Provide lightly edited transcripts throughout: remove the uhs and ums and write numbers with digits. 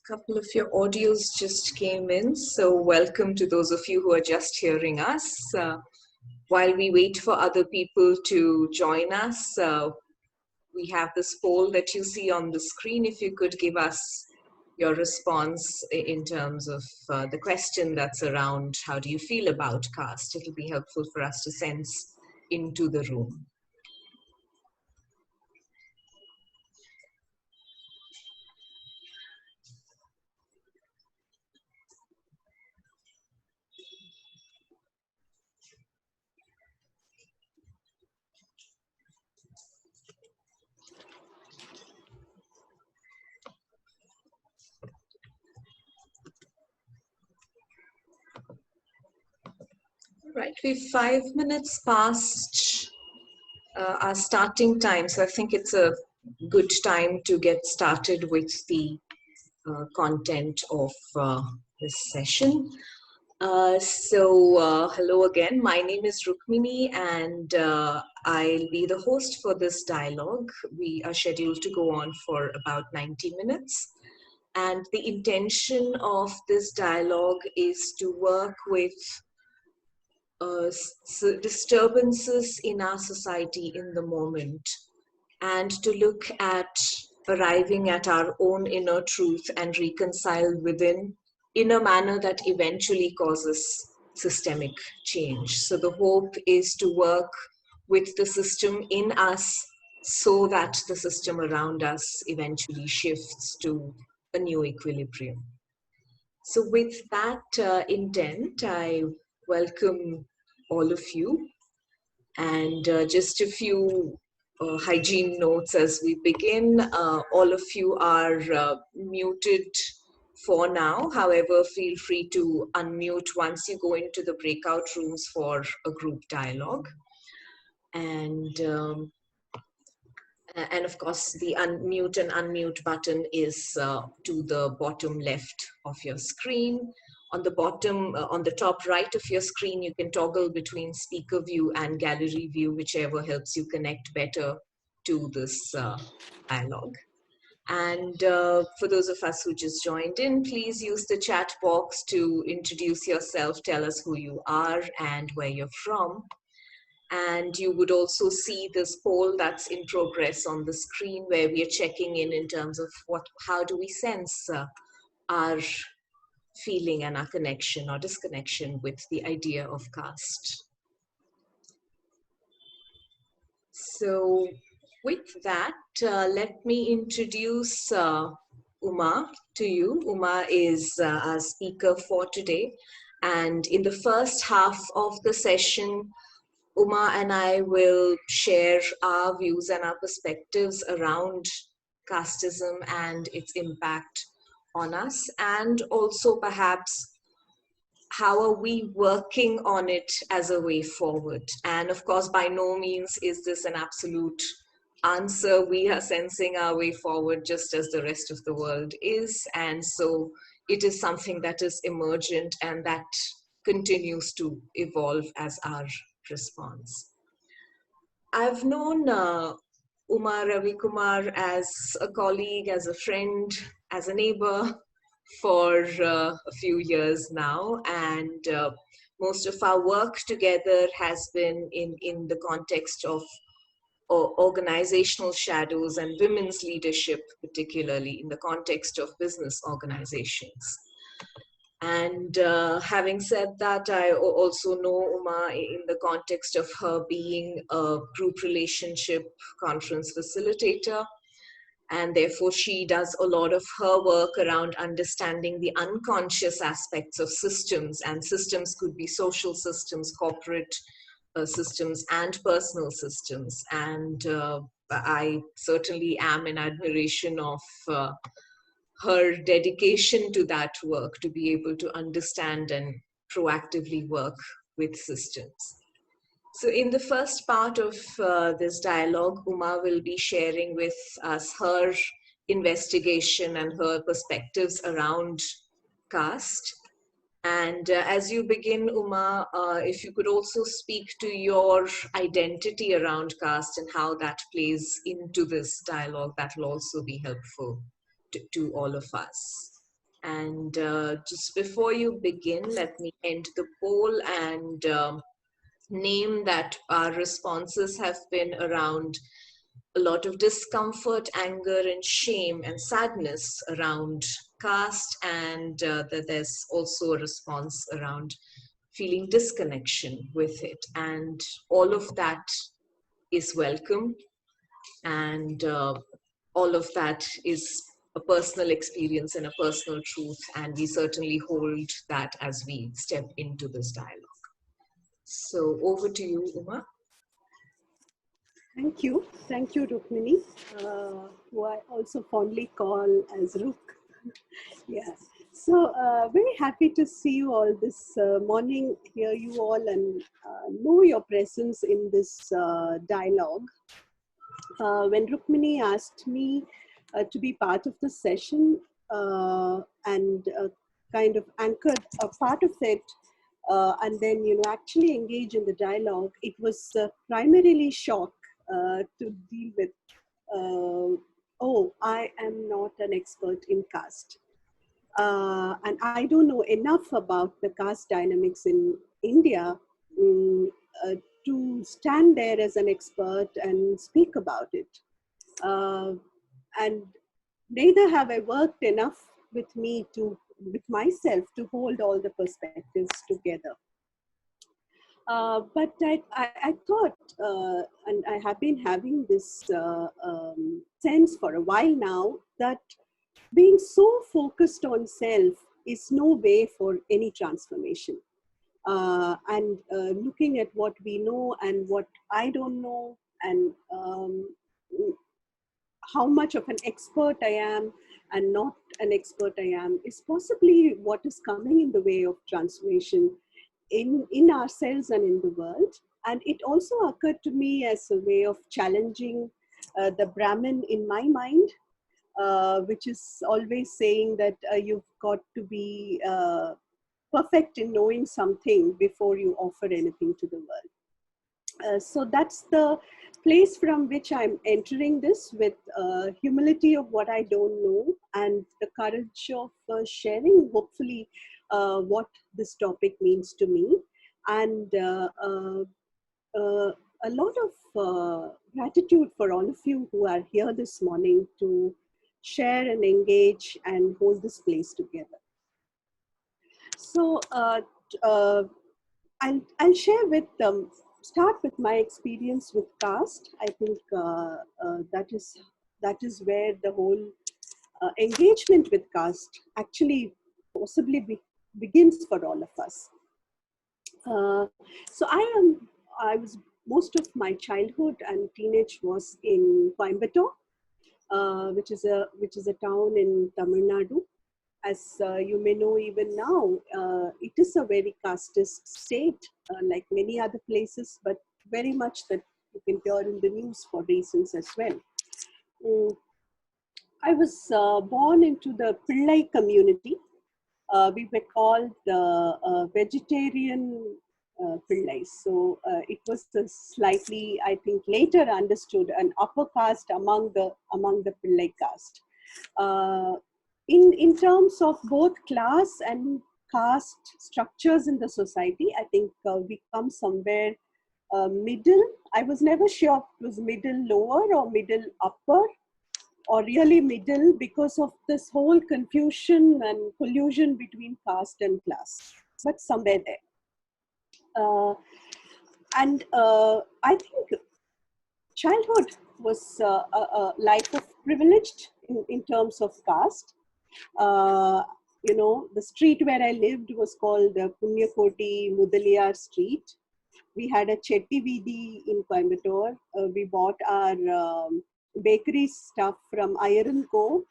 Couple of your audios just came in, so welcome to those of you who are just hearing us. While we wait for other people to join us, we have this poll that you see on the screen. If you could give us your response in terms of the question that's around how do you feel about caste, it'll be helpful for us to sense into the room. Right, we've 5 minutes past our starting time, so I think it's a good time to get started with the content of this session. Hello again, my name is Rukmini and I'll be the host for this dialogue. We are scheduled to go on for about 90 minutes. And the intention of this dialogue is to work with disturbances in our society in the moment, and to look at arriving at our own inner truth and reconcile within in a manner that eventually causes systemic change. So the hope is to work with the system in us so that the system around us eventually shifts to a new equilibrium. So with that intent, I welcome all of you, and just a few hygiene notes as we begin. All of you are muted for now. However, feel free to unmute once you go into the breakout rooms for a group dialogue. And of course, the unmute and unmute button is to the bottom left of your screen. On the bottom, on the top right of your screen, you can toggle between speaker view and gallery view, whichever helps you connect better to this dialogue. And for those of us who just joined in, please use the chat box to introduce yourself, tell us who you are and where you're from. And you would also see this poll that's in progress on the screen, where we are checking in terms of how do we sense our feeling and our connection or disconnection with the idea of caste. So with that, let me introduce Uma to you. Uma is our speaker for today. And in the first half of the session, Uma and I will share our views and our perspectives around casteism and its impact on us, and also perhaps how are we working on it as a way forward. And of course, by no means is this an absolute answer. We are sensing our way forward just as the rest of the world is. And so it is something that is emergent and that continues to evolve as our response. I've known Uma Ravi Kumar as a colleague, as a friend, as a neighbor for a few years now, and most of our work together has been in the context of organizational shadows and women's leadership, particularly in the context of business organizations. And having said that, I also know Uma in the context of her being a group relationship conference facilitator. And therefore, she does a lot of her work around understanding the unconscious aspects of systems. And systems could be social systems, corporate systems, and personal systems. And I certainly am in admiration of her dedication to that work, to be able to understand and proactively work with systems. So in the first part of this dialogue, Uma will be sharing with us her investigation and her perspectives around caste. And as you begin, Uma, if you could also speak to your identity around caste and how that plays into this dialogue, that will also be helpful to all of us. And just before you begin, let me end the poll and name that our responses have been around a lot of discomfort, anger, and shame and sadness around caste, and that there's also a response around feeling disconnection with it. And all of that is welcome, and all of that is a personal experience and a personal truth, and we certainly hold that as we step into this dialogue. So over to you, Uma. Thank you. Thank you, Rukmini, who I also fondly call as Ruk. Yeah. So very happy to see you all this morning, hear you all and know your presence in this dialogue. When Rukmini asked me to be part of the session and kind of anchored a part of it, and then actually engage in the dialogue, it was primarily shock to deal with. Oh, I am not an expert in caste, and I don't know enough about the caste dynamics in India uh, to stand there as an expert and speak about it. And neither have I worked enough with myself to hold all the perspectives together. But I thought, and I have been having this sense for a while now, that being so focused on self is no way for any transformation. And looking at what we know and what I don't know, and how much of an expert I am and not an expert I am, is possibly what is coming in the way of transformation in ourselves and in the world. And it also occurred to me as a way of challenging the Brahmin in my mind, which is always saying that you've got to be perfect in knowing something before you offer anything to the world. So that's the place from which I'm entering this, with humility of what I don't know and the courage of sharing, hopefully, what this topic means to me. And a lot of gratitude for all of you who are here this morning to share and engage and hold this place together. So I'll share with start with my experience with caste. I think that is where the whole engagement with caste actually possibly begins for all of us. So I was most of my childhood and teenage was in Coimbatore, which is a town in Tamil Nadu. As you may know, even now, it is a very casteist state, like many other places, but very much that you can hear in the news for reasons as well. I was born into the Pillai community. We were called vegetarian Pillais. So it was a slightly, I think, later understood an upper caste among the Pillai caste. In terms of both class and caste structures in the society, I think we come somewhere middle. I was never sure if it was middle lower or middle upper, or really middle, because of this whole confusion and collusion between caste and class, but somewhere there. And I think childhood was a life of privileged in terms of caste. The street where I lived was called Punyakoti Mudaliyar Street. We had a Chetty Vidi in Coimbatore. We bought our bakery stuff from Iron Co.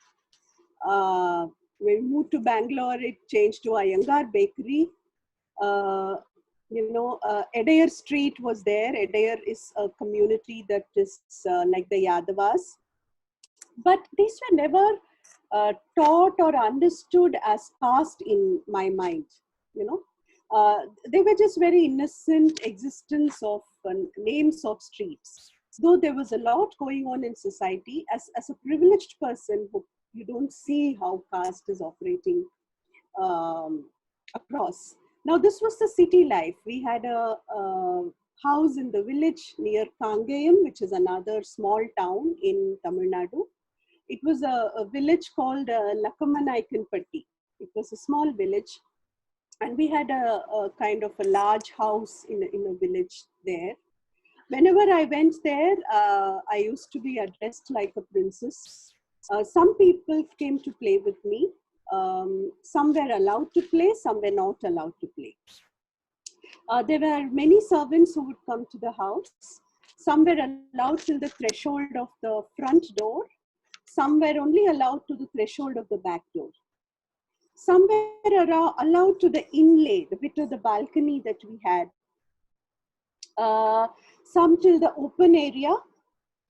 When we moved to Bangalore, it changed to Iyengar Bakery. Adair Street was there. Adair is a community that is like the Yadavas. But these were never taught or understood as caste in my mind, they were just very innocent existence of names of streets. Though there was a lot going on in society, as a privileged person, you don't see how caste is operating across. Now, this was the city life. We had a house in the village near Kangayam, which is another small town in Tamil Nadu. It was a village called Lakamanaikanpatti. It was a small village, and we had a kind of a large house in a village there. Whenever I went there, I used to be addressed like a princess. Some people came to play with me. Some were allowed to play, some were not allowed to play. There were many servants who would come to the house. Some were allowed till the threshold of the front door. Some were only allowed to the threshold of the back door. Some were allowed to the inlay, the bit of the balcony that we had. Some till the open area,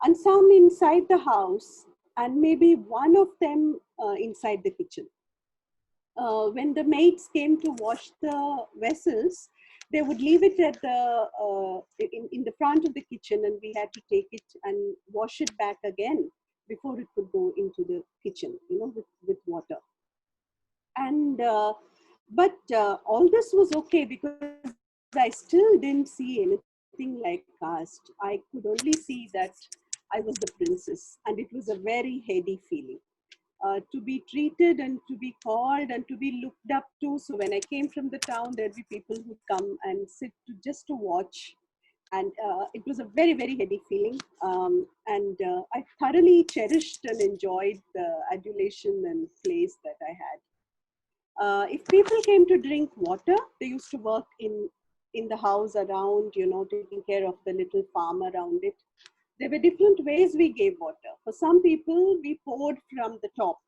and some inside the house, and maybe one of them inside the kitchen. When the maids came to wash the vessels, they would leave it at in the front of the kitchen, and we had to take it and wash it back again before it could go into the kitchen, with water. And but all this was okay, because I still didn't see anything like caste. I could only see that I was the princess, and it was a very heady feeling. To be treated and to be called and to be looked up to. So when I came from the town, there'd be people who'd come and sit just to watch. And it was a very, very heady feeling. And I thoroughly cherished and enjoyed the adulation and place that I had. If people came to drink water, they used to work in the house around, taking care of the little farm around it. There were different ways we gave water. For some people, we poured from the top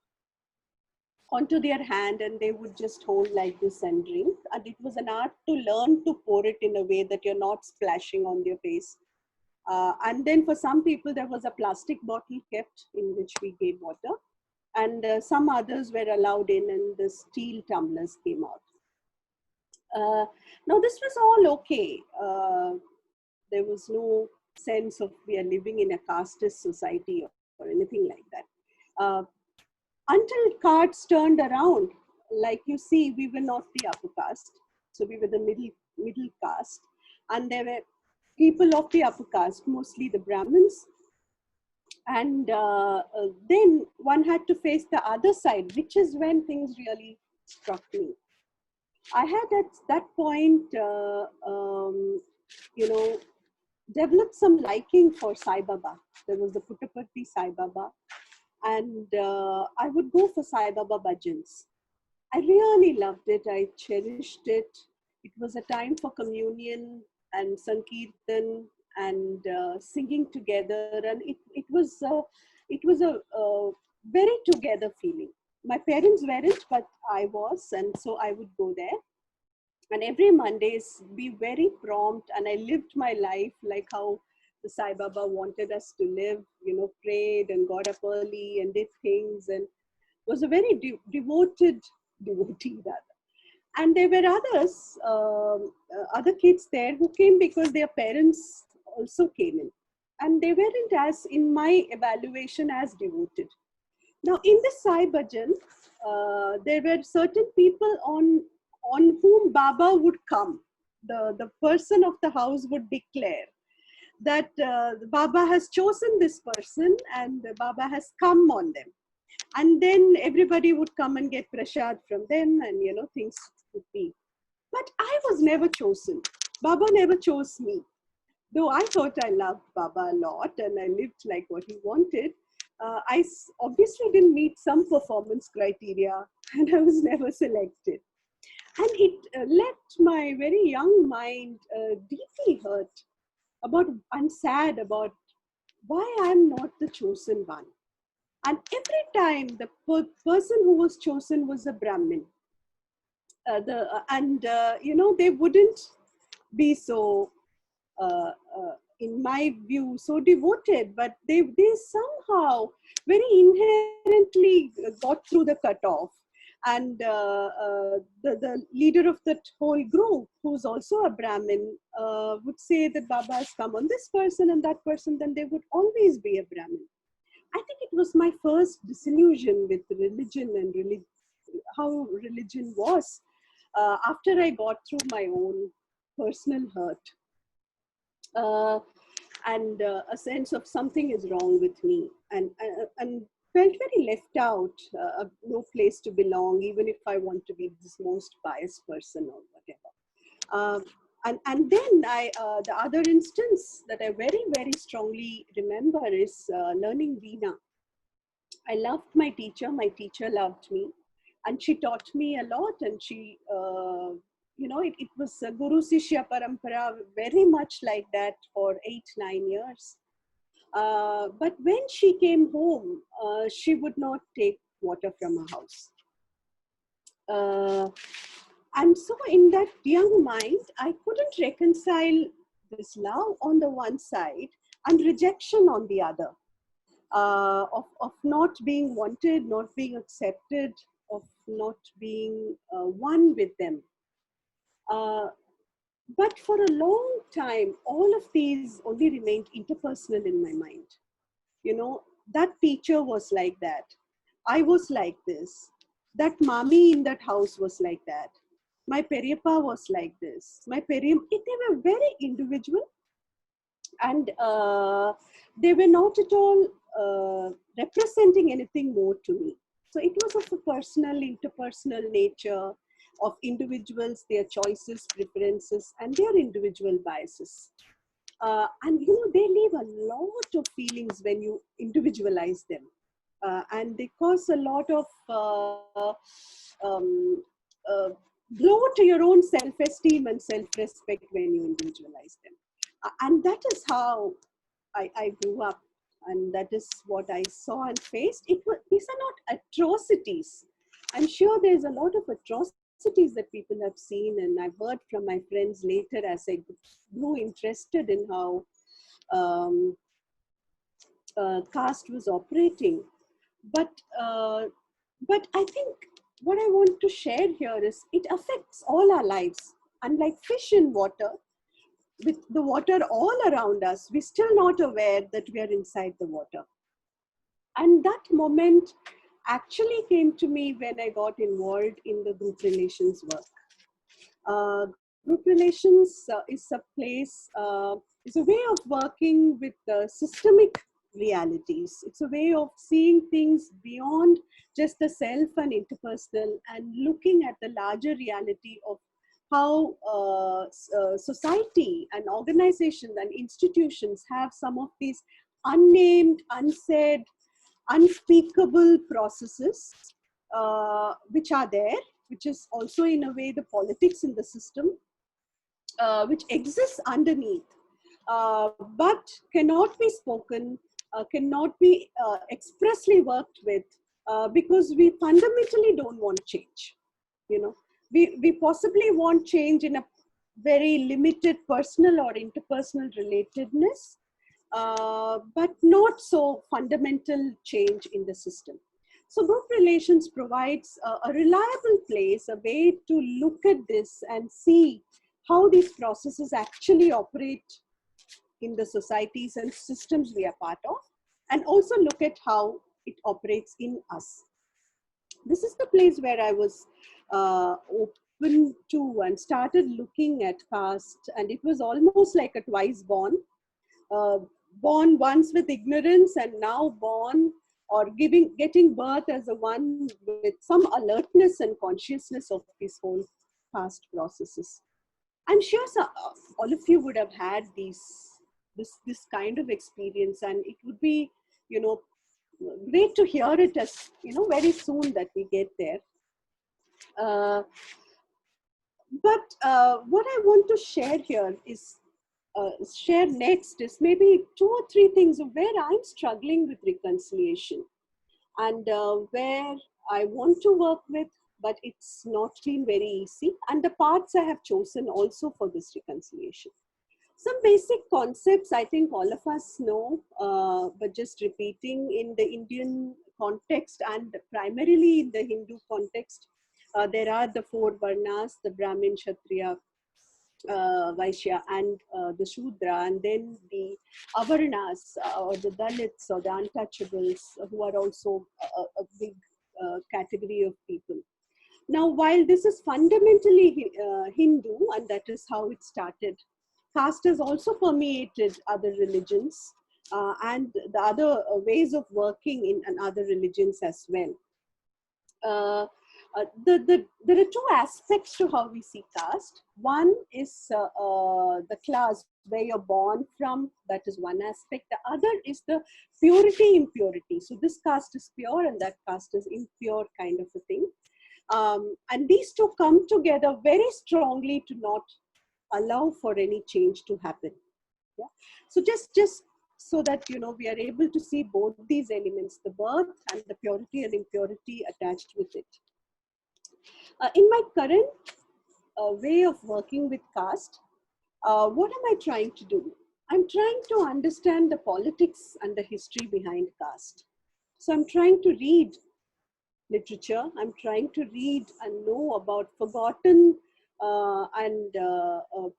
onto their hand, and they would just hold like this and drink. And it was an art to learn to pour it in a way that you're not splashing on their face. And then for some people, there was a plastic bottle kept in which we gave water. And some others were allowed in, and the steel tumblers came out. Now, this was all okay. There was no sense of we are living in a casteist society or anything like that. Until cards turned around, like you see, we were not the upper caste. So we were the middle caste. And there were people of the upper caste, mostly the Brahmins. And then one had to face the other side, which is when things really struck me. I had at that point, developed some liking for Sai Baba. There was the Puttaparthi Sai Baba, and I would go for Sai Baba bhajans. I really loved it. I cherished it. It was a time for communion and Sankirtan and singing together, and it was a very together feeling. My parents weren't, but I was, and so I would go there. And every Mondays be very prompt, and I lived my life like how the Sai Baba wanted us to live, prayed and got up early and did things, and was a very devoted devotee rather. And there were others, other kids there who came because their parents also came in, and they weren't, as in my evaluation, as devoted. Now in the Sai Bhajan, there were certain people on whom Baba would come. The person of the house would declare that Baba has chosen this person, and Baba has come on them. And then everybody would come and get prasad from them, and things would be. But I was never chosen. Baba never chose me. Though I thought I loved Baba a lot and I lived like what he wanted, I obviously didn't meet some performance criteria, and I was never selected. And it left my very young mind deeply hurt and sad about why I'm not the chosen one. And every time the person who was chosen was a Brahmin. They wouldn't be so, in my view, so devoted, but they somehow very inherently got through the cutoff. And the leader of that whole group, who's also a Brahmin, would say that Baba has come on this person and that person, then they would always be a Brahmin. I think it was my first disillusion with religion and how religion was after I got through my own personal hurt. And a sense of something is wrong with me, and felt very left out, no place to belong, even if I want to be this most biased person or whatever. And then the other instance that I very, very strongly remember is learning Veena. I loved my teacher loved me, and she taught me a lot, and she, it was a Guru Sishya Parampara, very much like that for 8-9 years. But when she came home, she would not take water from her house. And so in that young mind, I couldn't reconcile this love on the one side and rejection on the other, of not being wanted, not being accepted, of not being one with them. But for a long time, all of these only remained interpersonal in my mind. That teacher was like that. I was like this. That mommy in that house was like that. My Periappa was like this. They were very individual, and they were not at all representing anything more to me. So it was of a personal, interpersonal nature of individuals, their choices, preferences, and their individual biases. And they leave a lot of feelings when you individualize them, and they cause a lot of um, uh, blow to your own self-esteem and self-respect when you individualize them. And that is how I grew up, and that is what I saw and faced. These are not atrocities. I'm sure there's a lot of atrocities that people have seen, and I've heard from my friends later as I grew interested in how caste was operating. But I think what I want to share here is it affects all our lives. Unlike fish in water, with the water all around us, we're still not aware that we are inside the water. And that moment actually came to me when I got involved in the group relations work. Group relations is a way of working with systemic realities. It's a way of seeing things beyond just the self and interpersonal, and looking at the larger reality of how society and organizations and institutions have some of these unnamed, unsaid, unspeakable processes which are there, which is also in a way the politics in the system, which exists underneath, but cannot be spoken, cannot be expressly worked with, because we fundamentally don't want change. We possibly want change in a very limited personal or interpersonal relatedness, but not so fundamental change in the system. So group relations provides a reliable place, a way to look at this and see how these processes actually operate in the societies and systems we are part of, and also look at how it operates in us. This is the place where I was open to and started looking at caste, and it was almost like a twice born. Born once with ignorance, and now born or getting birth as a one with some alertness and consciousness of this whole past processes. I'm sure all of you would have had this kind of experience, and it would be, great to hear it as, very soon that we get there. But what I want to share here is, share next is maybe 2 or 3 things of where I'm struggling with reconciliation, and where I want to work with, but it's not been very easy, and the paths I have chosen also for this reconciliation. Some basic concepts I think all of us know, but just repeating in the Indian context and primarily in the Hindu context, there are the 4 varnas, the Brahmin, Kshatriya, Vaishya, and the Shudra, and then the Avarnas, or the Dalits, or the untouchables, who are also a big category of people. Now, while this is fundamentally Hindu, and that is how it started, caste has also permeated other religions and the other ways of working in other religions as well. There are two aspects to how we see caste. One is the class where you're born from, that is one aspect. The other is the purity, impurity. So this caste is pure and that caste is impure, kind of a thing. And these two come together very strongly to not allow for any change to happen. Yeah. So just so that we are able to see both these elements, the birth and the purity and impurity attached with it. In my current way of working with caste, what am I trying to do? I'm trying to understand the politics and the history behind caste. So I'm trying to read literature. I'm trying to read and know about forgotten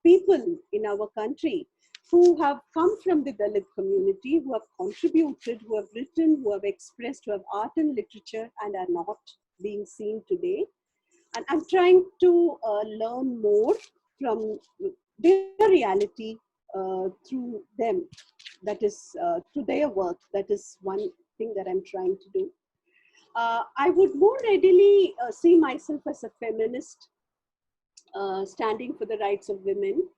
people in our country who have come from the Dalit community, who have contributed, who have written, who have expressed, who have art and literature and are not being seen today. And I'm trying to learn more from their reality through them. That is through their work. That is one thing that I'm trying to do. I would more readily see myself as a feminist, standing for the rights of women.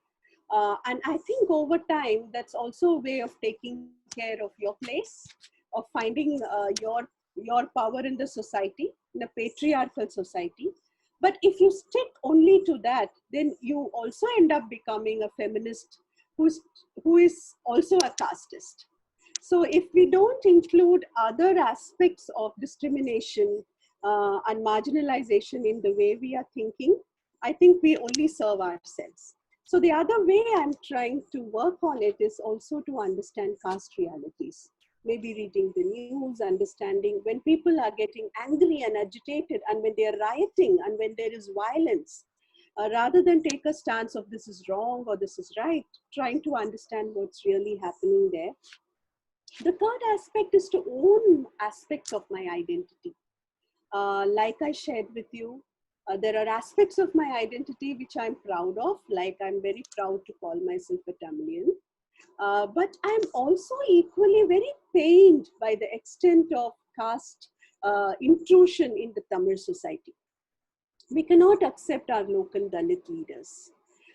And I think over time, that's also a way of taking care of your place, of finding your power in the society, in a patriarchal society. But if you stick only to that, then you also end up becoming a feminist who is also a casteist. So if we don't include other aspects of discrimination and marginalization in the way we are thinking, I think we only serve ourselves. So the other way I'm trying to work on it is also to understand caste realities. Maybe reading the news, understanding when people are getting angry and agitated and when they're rioting and when there is violence, rather than take a stance of this is wrong or this is right, trying to understand what's really happening there. The third aspect is to own aspects of my identity. Like I shared with you, there are aspects of my identity which I'm proud of, like I'm very proud to call myself a Tamilian. But I'm also equally very pained by the extent of caste intrusion in the Tamil society. We cannot accept our local Dalit leaders.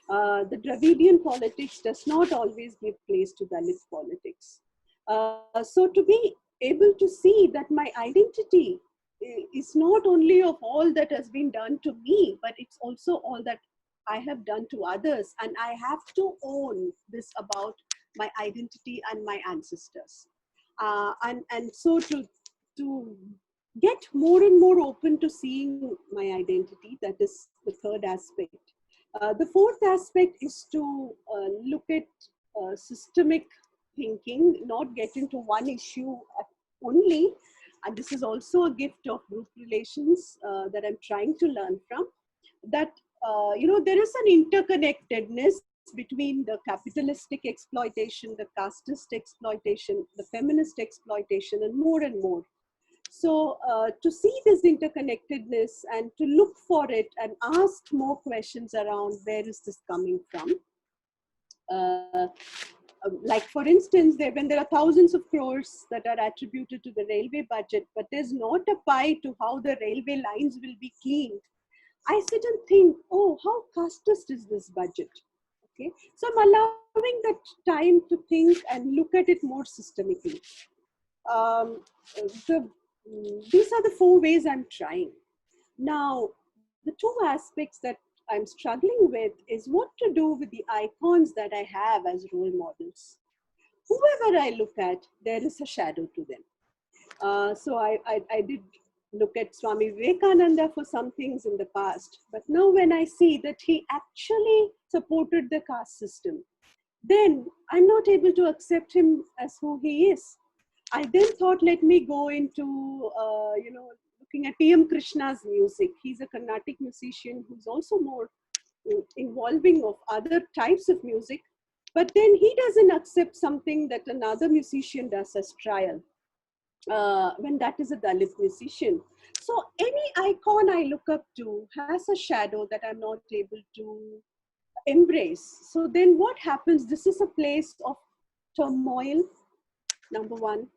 The Dravidian politics does not always give place to Dalit politics. So to be able to see that my identity is not only of all that has been done to me, but it's also all that I have done to others. And I have to own this about my identity and my ancestors. And so to get more and more open to seeing my identity, that is the third aspect. The fourth aspect is to look at systemic thinking, not get into one issue only. And this is also a gift of group relations that I'm trying to learn from. That, there is an interconnectedness between the capitalistic exploitation, the casteist exploitation, the feminist exploitation, and more. So to see this interconnectedness and to look for it and ask more questions around where is this coming from. Like for instance, when there are thousands of crores that are attributed to the railway budget, but there's not a pie to how the railway lines will be cleaned, I sit and think, oh, how casteist is this budget? Okay, so I'm allowing that time to think and look at it more systemically. These are the four ways I'm trying. Now, the two aspects that I'm struggling with is what to do with the icons that I have as role models. Whoever I look at, there is a shadow to them. So I did look at Swami Vivekananda for some things in the past, but now when I see that he actually supported the caste system, then I'm not able to accept him as who he is. I then thought, let me go into, looking at T.M. Krishna's music. He's a Carnatic musician who's also more involving of other types of music, but then he doesn't accept something that another musician does as trial. when that is a Dalit musician. So any icon I look up to has a shadow that I'm not able to embrace. So then what happens? This is a place of turmoil, number one.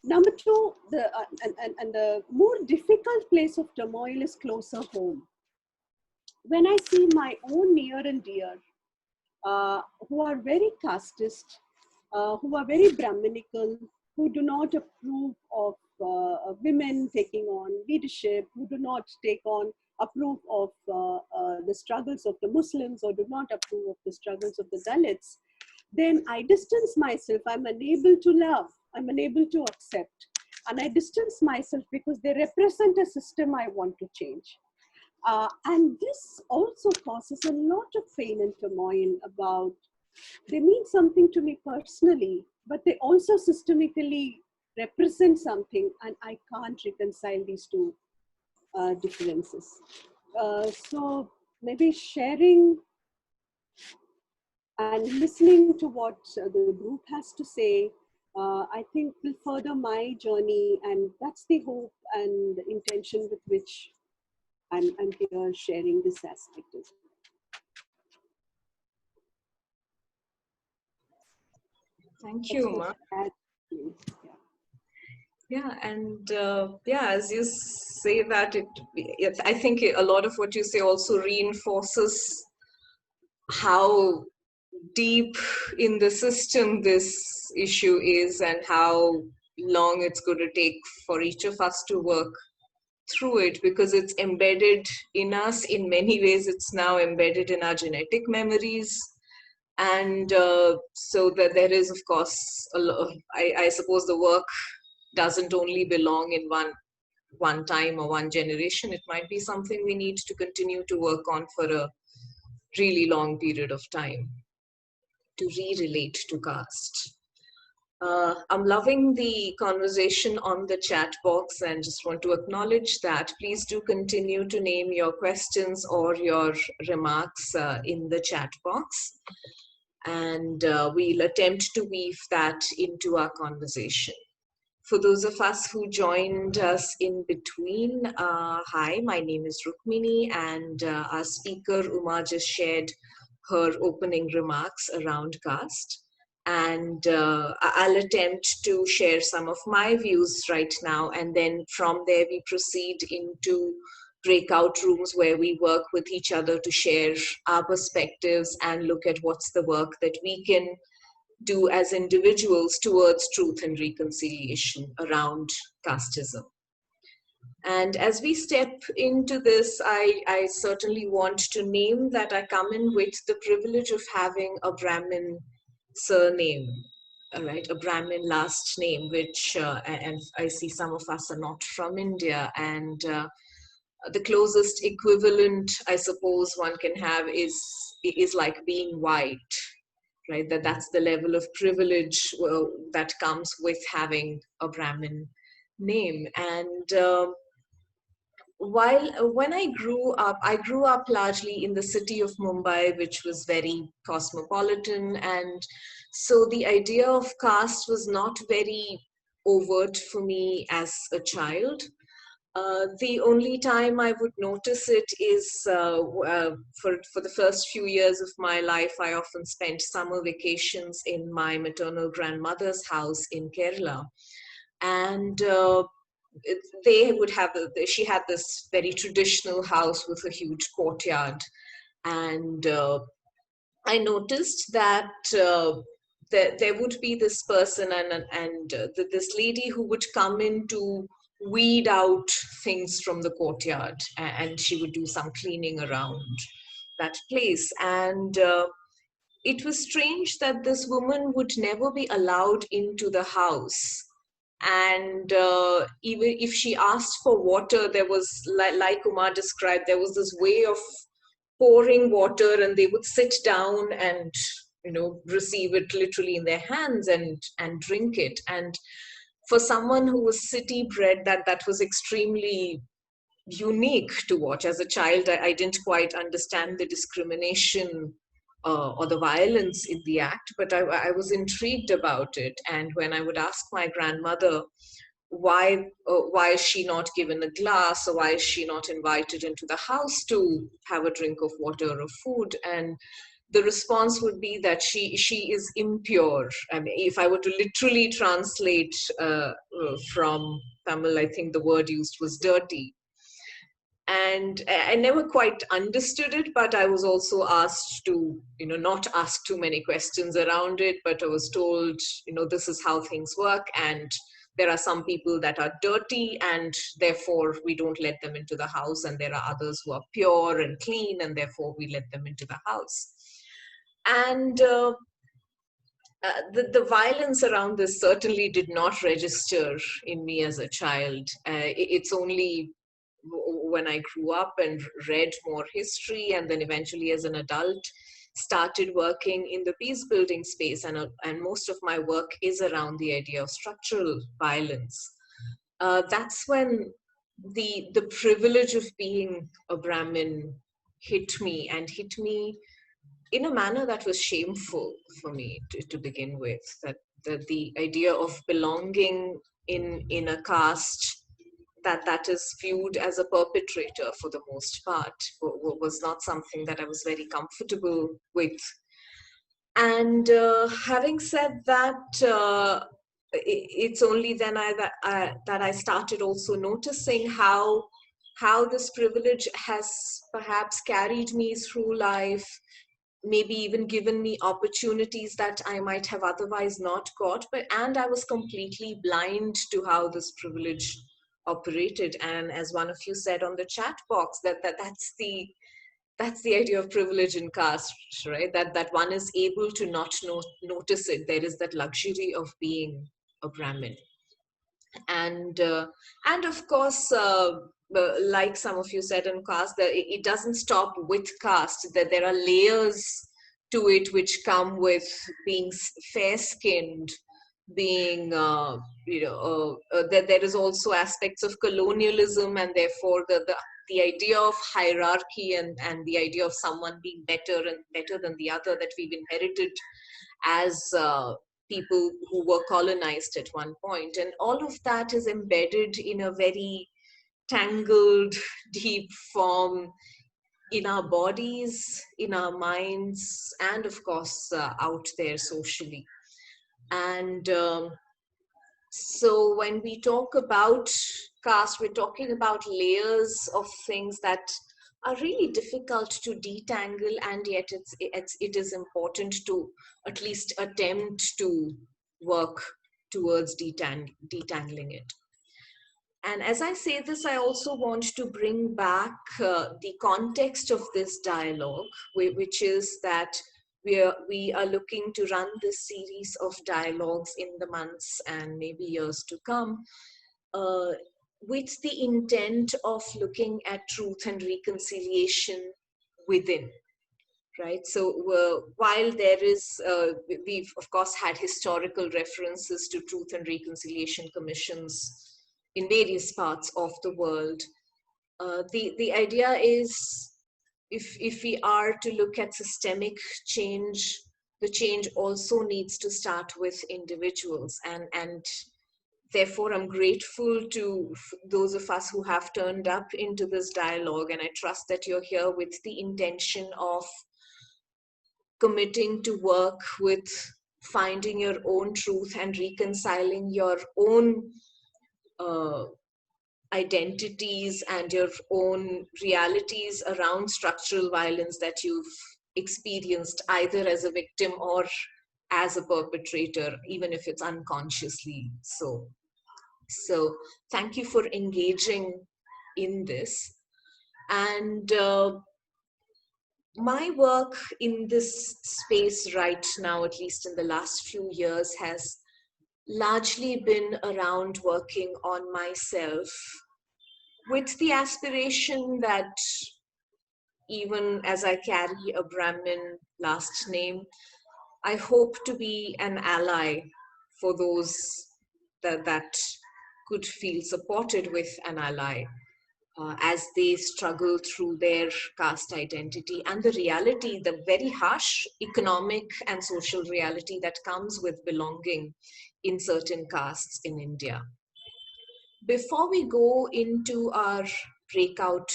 Number two, and the more difficult place of turmoil is closer home. When I see my own near and dear, who are very casteist, who are very Brahminical, who do not approve of women taking on leadership, who do not approve of the struggles of the Muslims, or do not approve of the struggles of the Dalits, then I distance myself. I'm unable to love, I'm unable to accept. And I distance myself because they represent a system I want to change. And this also causes a lot of pain and turmoil about, they mean something to me personally, but they also systemically represent something, and I can't reconcile these two differences. So maybe sharing and listening to what the group has to say, I think will further my journey, and that's the hope and intention with which I'm here sharing this aspect as well. Thank That's you, what Uma. I had to do. Yeah. Yeah, and yeah, as you say that, I think a lot of what you say also reinforces how deep in the system this issue is, and how long it's going to take for each of us to work through it, because it's embedded in us in many ways. It's now embedded in our genetic memories. And so that there is, of course, I suppose the work doesn't only belong in one time or one generation. It might be something we need to continue to work on for a really long period of time to re-relate to caste. I'm loving the conversation on the chat box, and just want to acknowledge that. Please do continue to name your questions or your remarks in the chat box, and we'll attempt to weave that into our conversation. For those of us who joined us in between, hi, my name is Rukmini, and our speaker Uma just shared her opening remarks around caste. And I'll attempt to share some of my views right now, and then from there we proceed into breakout rooms where we work with each other to share our perspectives and look at what's the work that we can do as individuals towards truth and reconciliation around casteism. And as we step into this, I certainly want to name that I come in with the privilege of having a Brahmin surname, right? A Brahmin last name, which, and I see some of us are not from India, and the closest equivalent, I suppose, one can have is like being white, right? That's the level of privilege that comes with having a Brahmin name. And when I grew up largely in the city of Mumbai, which was very cosmopolitan, and so the idea of caste was not very overt for me as a child. The only time I would notice it is for the first few years of my life. I often spent summer vacations in my maternal grandmother's house in Kerala, and they would have she had this very traditional house with a huge courtyard, and I noticed that there would be this person and this lady who would come in to weed out things from the courtyard, and she would do some cleaning around that place. And it was strange that this woman would never be allowed into the house. And even if she asked for water, there was, like Umar described, there was this way of pouring water, and they would sit down and receive it literally in their hands and drink it. And for someone who was city bred, that was extremely unique to watch. As a child, I didn't quite understand the discrimination or the violence in the act, but I was intrigued about it. And when I would ask my grandmother why is she not given a glass, or why is she not invited into the house to have a drink of water or food? And the response would be that she is impure. I mean, if I were to literally translate from Tamil, I think the word used was dirty. And I never quite understood it, but I was also asked to, not ask too many questions around it, but I was told, this is how things work, and there are some people that are dirty, and therefore we don't let them into the house, and there are others who are pure and clean, and therefore we let them into the house. And the violence around this certainly did not register in me as a child. It's only when I grew up and read more history, and then eventually as an adult started working in the peace building space, and most of my work is around the idea of structural violence. That's when the privilege of being a Brahmin hit me, and hit me in a manner that was shameful for me to begin with. That the idea of belonging in a caste that is viewed as a perpetrator for the most part was not something that I was very comfortable with. And having said that, it's only then that I started also noticing how this privilege has perhaps carried me through life, maybe even given me opportunities that I might have otherwise not got. And I was completely blind to how this privilege operated. And as one of you said on the chat box, that's the idea of privilege in caste, right? That one is able to not notice it. There is that luxury of being a Brahmin. And of course, like some of you said in caste, that it doesn't stop with caste. That there are layers to it which come with being fair-skinned, being that there is also aspects of colonialism, and therefore the idea of hierarchy, and the idea of someone being better than the other, that we've inherited as people who were colonized at one point. And all of that is embedded in a very tangled, deep form in our bodies, in our minds, and of course out there socially. And so when we talk about caste, we're talking about layers of things that are really difficult to detangle, and yet it is important to at least attempt to work towards detangling it. And as I say this, I also want to bring back the context of this dialogue, which is that we are looking to run this series of dialogues in the months and maybe years to come, with the intent of looking at truth and reconciliation within. Right. So while there is, we've of course had historical references to truth and reconciliation commissions in various parts of the world. The idea is, if we are to look at systemic change, the change also needs to start with individuals, and therefore I'm grateful to those of us who have turned up into this dialogue, and I trust that you're here with the intention of committing to work with finding your own truth and reconciling your own uh, identities and your own realities around structural violence that you've experienced, either as a victim or as a perpetrator, even if it's unconsciously so. So thank you for engaging in this. And my work in this space right now, at least in the last few years, has largely been around working on myself, with the aspiration that even as I carry a Brahmin last name, I hope to be an ally for those that could feel supported with an ally as they struggle through their caste identity and the reality, the very harsh economic and social reality that comes with belonging in certain castes in India. before we go into our breakout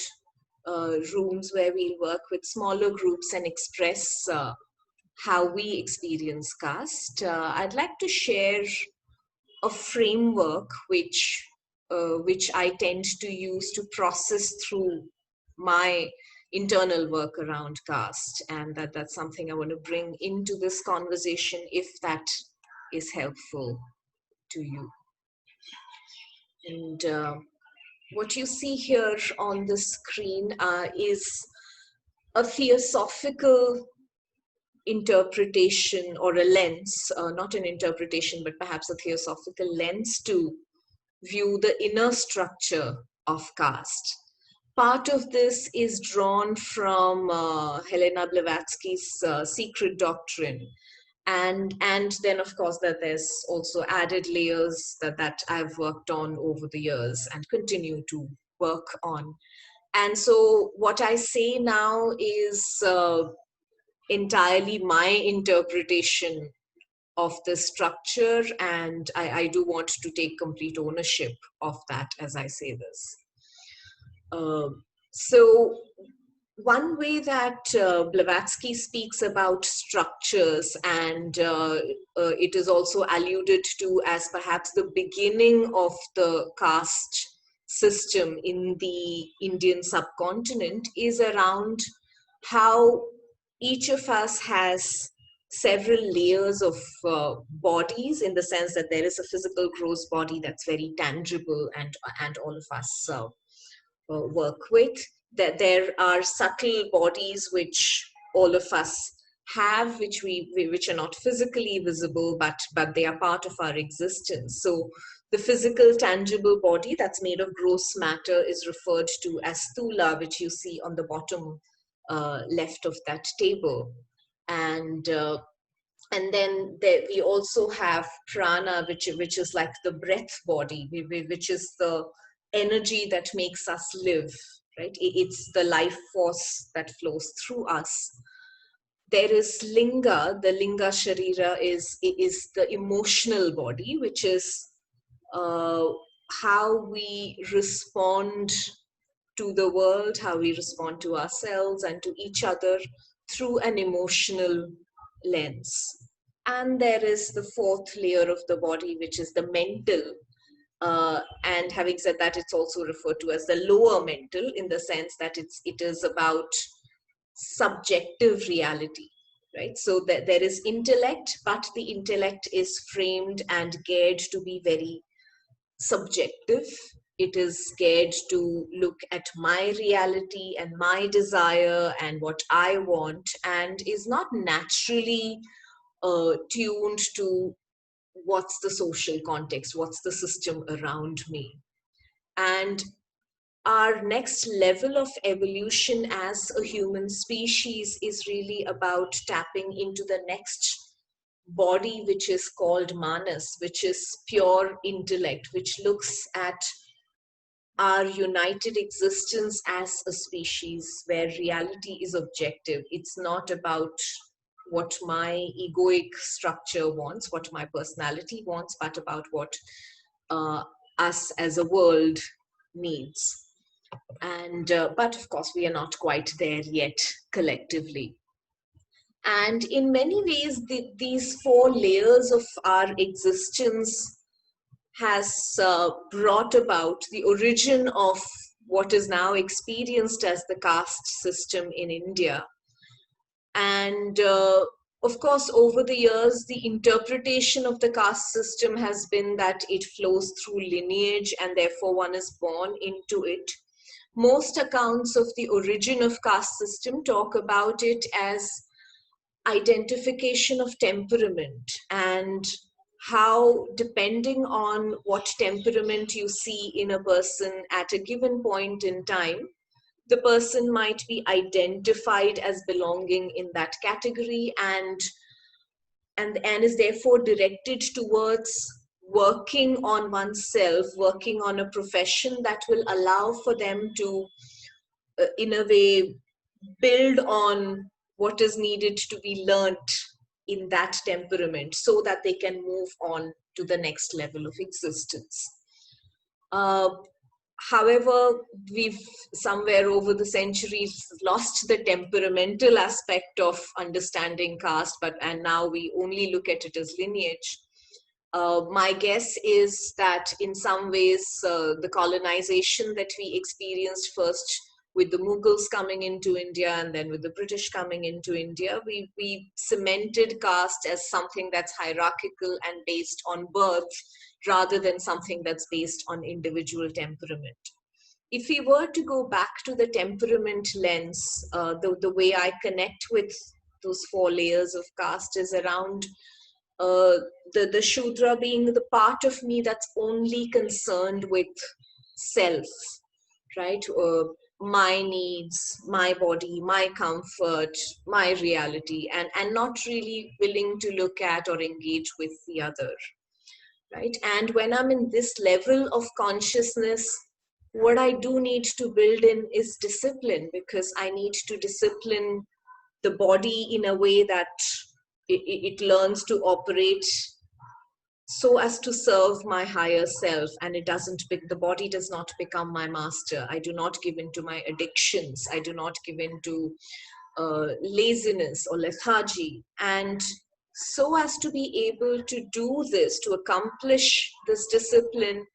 rooms where we'll work with smaller groups and express how we experience caste, I'd like to share a framework which I tend to use to process through my internal work around caste, and that's something I want to bring into this conversation if that is helpful to you. And what you see here on the screen is a theosophical interpretation or a lens, not an interpretation, but perhaps a theosophical lens to view the inner structure of caste. Part of this is drawn from Helena Blavatsky's Secret Doctrine. And then, of course, that there's also added layers that I've worked on over the years and continue to work on. And so what I say now is entirely my interpretation of the structure, and I do want to take complete ownership of that as I say this. So one way that Blavatsky speaks about structures, and it is also alluded to as perhaps the beginning of the caste system in the Indian subcontinent, is around how each of us has several layers of bodies, in the sense that there is a physical gross body that's very tangible and all of us work with, that there are subtle bodies which all of us have, which are not physically visible, but they are part of our existence. So the physical tangible body that's made of gross matter is referred to as sthula, which you see on the bottom left of that table. And then we also have prana, which is like the breath body, which is the energy that makes us live, right? It's the life force that flows through us. There is linga. The linga sharira is the emotional body, which is how we respond to the world, how we respond to ourselves and to each other through an emotional lens. And there is the fourth layer of the body, which is the mental. And having said that, it's also referred to as the lower mental, in the sense that it is about subjective reality, right? So that there is intellect, but the intellect is framed and geared to be very subjective. It is geared to look at my reality and my desire and what I want, and is not naturally tuned to what's the social context, what's the system around me. And our next level of evolution as a human species is really about tapping into the next body, which is called manas, which is pure intellect, which looks at our united existence as a species where reality is objective. It's not about what my egoic structure wants, what my personality wants, but about what us as a world needs. And but of course, we are not quite there yet collectively. And in many ways, these four layers of our existence has brought about the origin of what is now experienced as the caste system in India. And of course, over the years, the interpretation of the caste system has been that it flows through lineage and therefore one is born into it. Most accounts of the origin of caste system talk about it as identification of temperament, and how, depending on what temperament you see in a person at a given point in time, the person might be identified as belonging in that category and is therefore directed towards working on oneself, working on a profession that will allow for them to, in a way, build on what is needed to be learnt in that temperament so that they can move on to the next level of existence. However, we've somewhere over the centuries lost the temperamental aspect of understanding caste, and now we only look at it as lineage. My guess is that in some ways, the colonization that we experienced first with the Mughals coming into India and then with the British coming into India, we cemented caste as something that's hierarchical and based on birth rather than something that's based on individual temperament. If we were to go back to the temperament lens, the way I connect with those four layers of caste is around uh, the Shudra being the part of me that's only concerned with self, right? My needs, my body, my comfort, my reality, and not really willing to look at or engage with the other, right? And when I'm in this level of consciousness, what I do need to build in is discipline, because I need to discipline the body in a way that it learns to operate so as to serve my higher self, and it doesn't the body does not become my master. I do not give in to my addictions. I do not give in to laziness or lethargy. And so as to be able to do this, to accomplish this discipline,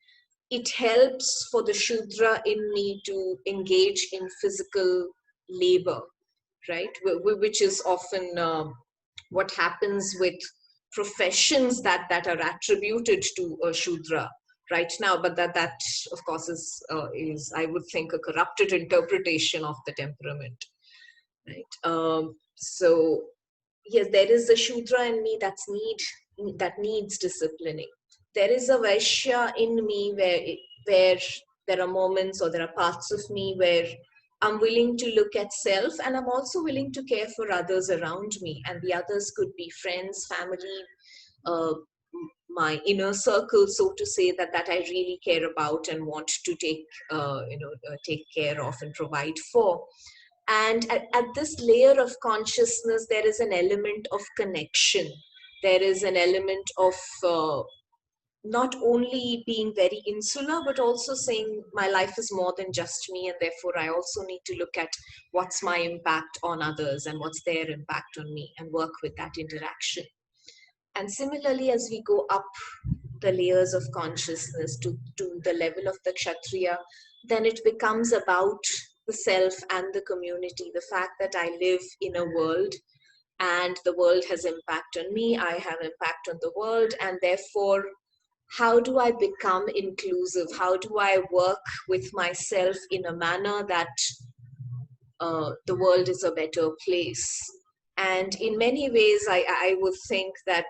it helps for the Shudra in me to engage in physical labor, right? Which is often what happens with professions that are attributed to a Shudra right now, but that of course is I would think a corrupted interpretation of the temperament, right? So yes, there is a Shudra in me that needs disciplining. There is a Vaishya in me where there are moments or there are parts of me where I'm willing to look at self, and I'm also willing to care for others around me. And the others could be friends, family, uh, my inner circle, so to say, that I really care about and want to take care of and provide for. And at this layer of consciousness, there is an element of connection. There is an element of not only being very insular, but also saying my life is more than just me, and therefore I also need to look at what's my impact on others and what's their impact on me, and work with that interaction. And similarly, as we go up the layers of consciousness to the level of the Kshatriya, then it becomes about the self and the community. The fact that I live in a world and the world has impact on me, I have impact on the world, and therefore, how do I become inclusive? How do I work with myself in a manner that the world is a better place? And in many ways, I would think that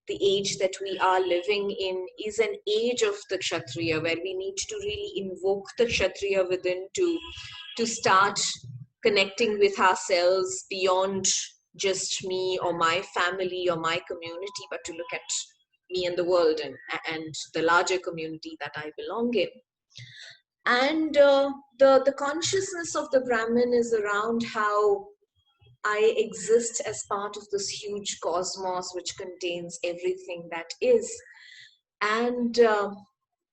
the age that we are living in is an age of the Kshatriya, where we need to really invoke the Kshatriya within to start connecting with ourselves beyond just me or my family or my community, but to look at me and the world, and the larger community that I belong in. And the consciousness of the Brahmin is around how I exist as part of this huge cosmos which contains everything that is. And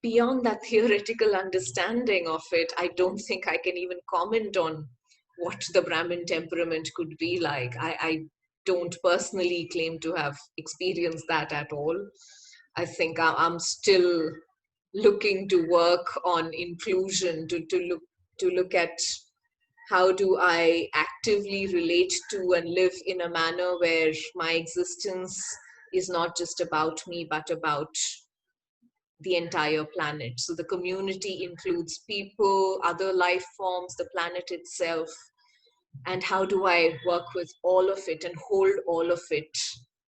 beyond that theoretical understanding of it, I don't think I can even comment on what the Brahmin temperament could be like. I don't personally claim to have experienced that at all. I think I'm still looking to work on inclusion, to look at how do I actively relate to and live in a manner where my existence is not just about me, but about the entire planet. So the community includes people, other life forms, the planet itself. And how do I work with all of it and hold all of it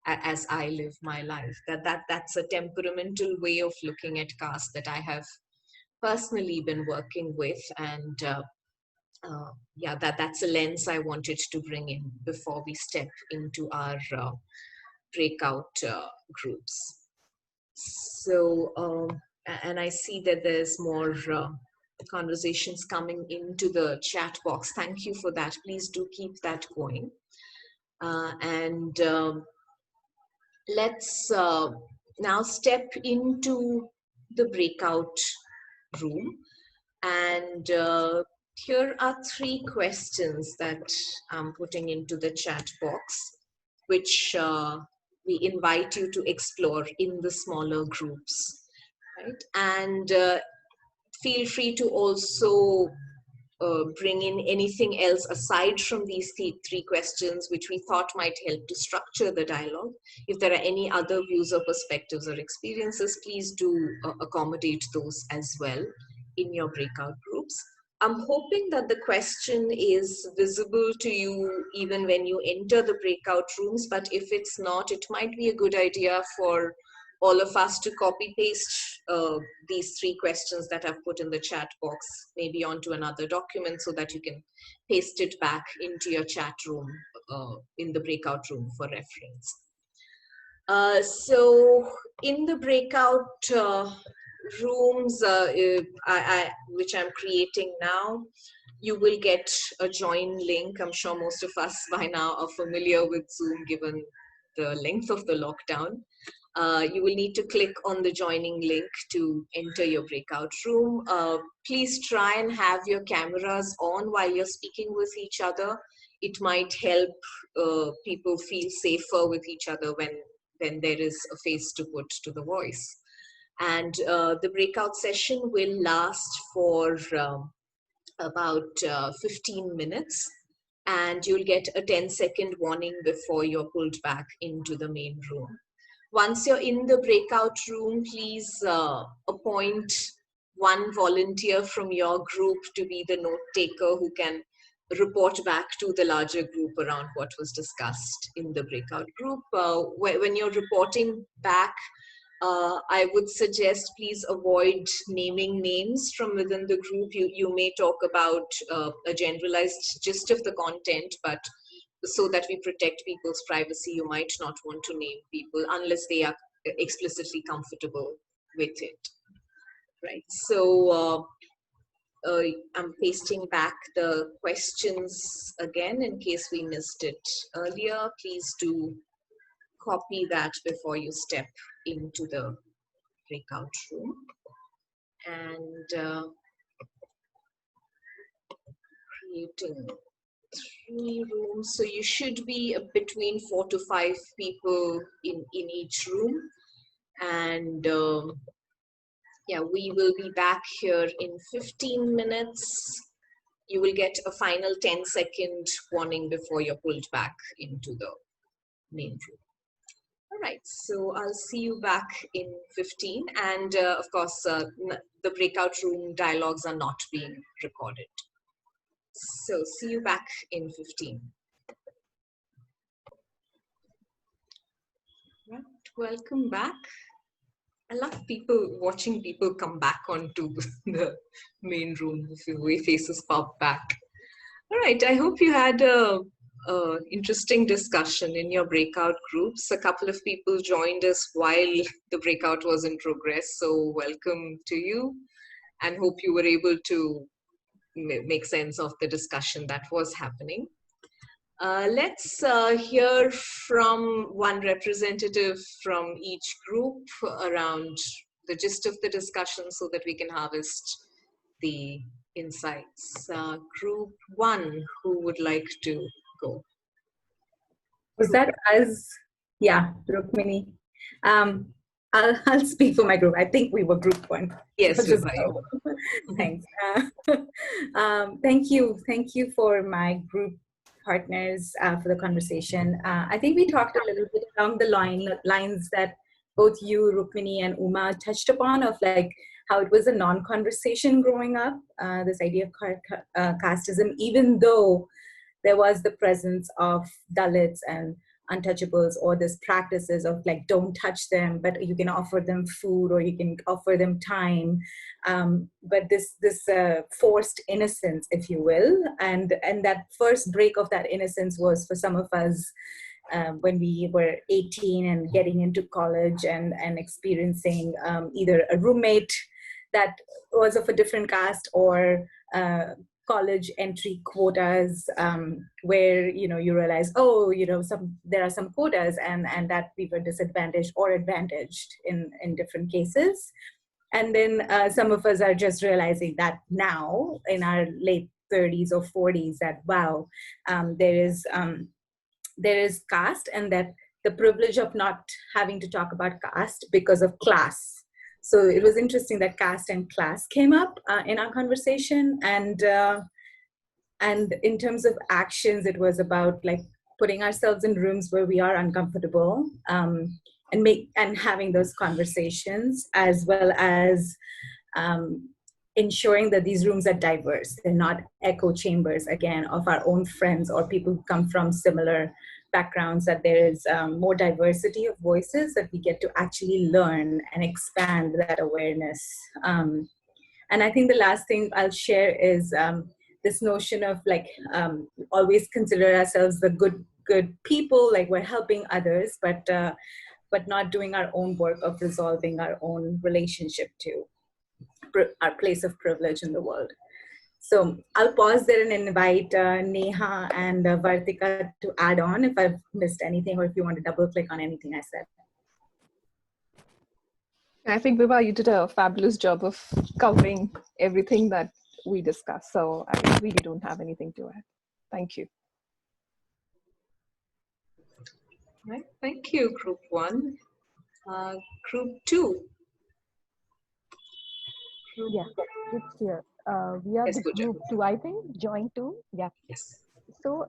as I live my life? That's a temperamental way of looking at caste that I have personally been working with. And yeah, that's a lens I wanted to bring in before we step into our breakout groups. So, and I see that there's more conversations coming into the chat box. Thank you for that. Please do keep that going. And let's now step into the breakout room. And here are 3 questions that I'm putting into the chat box, which we invite you to explore in the smaller groups, right? And feel free to also bring in anything else aside from these 3 questions, which we thought might help to structure the dialogue. If there are any other views or perspectives or experiences, please do accommodate those as well in your breakout groups. I'm hoping that the question is visible to you even when you enter the breakout rooms, but if it's not, it might be a good idea for all of us to copy paste these 3 questions that I've put in the chat box, maybe onto another document so that you can paste it back into your chat room in the breakout room for reference. So in the breakout rooms, which I'm creating now, you will get a join link. I'm sure most of us by now are familiar with Zoom given the length of the lockdown. You will need to click on the joining link to enter your breakout room. Please try and have your cameras on while you're speaking with each other. It might help people feel safer with each other when there is a face to put to the voice. And the breakout session will last for about 15 minutes. And you'll get a 10-second warning before you're pulled back into the main room. Once you're in the breakout room, please appoint one volunteer from your group to be the note taker who can report back to the larger group around what was discussed in the breakout group. When you're reporting back, I would suggest please avoid naming names from within the group. You may talk about a generalized gist of the content, but so that we protect people's privacy, you might not want to name people unless they are explicitly comfortable with it, right? So I'm pasting back the questions again in case we missed it earlier. Please do copy that before you step into the breakout room. And creating 3 rooms, so you should be between 4 to 5 people in each room. And yeah, we will be back here in 15 minutes. You will get a final 10-second warning before you're pulled back into the main room. All right, so I'll see you back in 15. And of course, the breakout room dialogues are not being recorded. So see you back in 15. Right, welcome back. I love watching people come back onto the main room, the way faces pop back. All right, I hope you had a interesting discussion in your breakout groups. A couple of people joined us while the breakout was in progress, so welcome to you, and hope you were able to make sense of the discussion that was happening. Let's hear from one representative from each group around the gist of the discussion so that we can harvest the insights. Group 1, who would like to go? Was that us? Yeah, Rukmini. I'll speak for my group. I think we were group 1. Yes, so thanks. Thank you for my group partners for the conversation. I think we talked a little bit along the lines that both you, Rukmini, and Uma touched upon, of like how it was a non-conversation growing up, this idea of casteism, even though there was the presence of Dalits and untouchables, or this practices of like, don't touch them, but you can offer them food or you can offer them time. But this forced innocence, if you will, and that first break of that innocence was for some of us when we were 18 and getting into college and experiencing either a roommate that was of a different caste, or college entry quotas, where you realize, oh, there are some quotas, and that we were disadvantaged or advantaged in different cases. And then some of us are just realizing that now in our late 30s or 40s that, wow, there is caste, and that the privilege of not having to talk about caste because of class. So it was interesting that caste and class came up in our conversation. And in terms of actions, it was about like putting ourselves in rooms where we are uncomfortable, and having those conversations, as well as ensuring that these rooms are diverse. They're not echo chambers, again, of our own friends or people who come from similar backgrounds, that there is more diversity of voices, that we get to actually learn and expand that awareness. And I think the last thing I'll share is this notion of like always consider ourselves the good people, like we're helping others, but not doing our own work of resolving our own relationship to our place of privilege in the world. So I'll pause there and invite Neha and Vartika to add on if I've missed anything, or if you want to double click on anything I said. I think, Viva, you did a fabulous job of covering everything that we discussed. So I really don't have anything to add. Thank you. Right. Thank you, Group 1. Group 2. Yeah, it's here. We are Yes, the Pooja. group 2, I think, joint 2. Yeah. Yes. So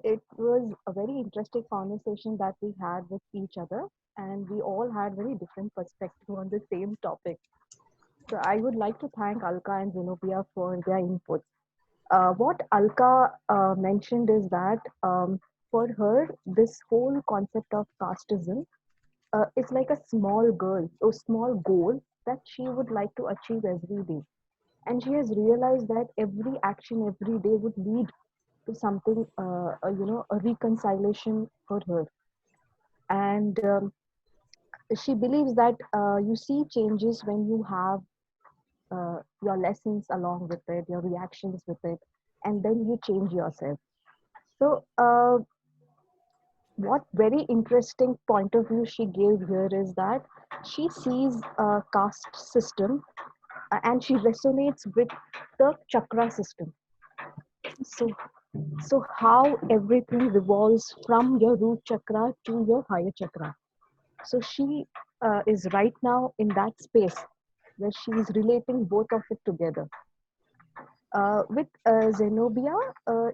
it was a very interesting conversation that we had with each other, and we all had very different perspectives on the same topic. So I would like to thank Alka and Zenobia for their inputs. What Alka mentioned is that for her, this whole concept of casteism is like a small girl or small goal that she would like to achieve every day. And she has realized that every action every day would lead to something, a reconciliation for her. And she believes that you see changes when you have your lessons along with it, your reactions with it, and then you change yourself. So, what very interesting point of view she gave here is that she sees a caste system and she resonates with the chakra system. So how everything revolves from your root chakra to your higher chakra. So she is right now in that space where she is relating both of it together. With Zenobia,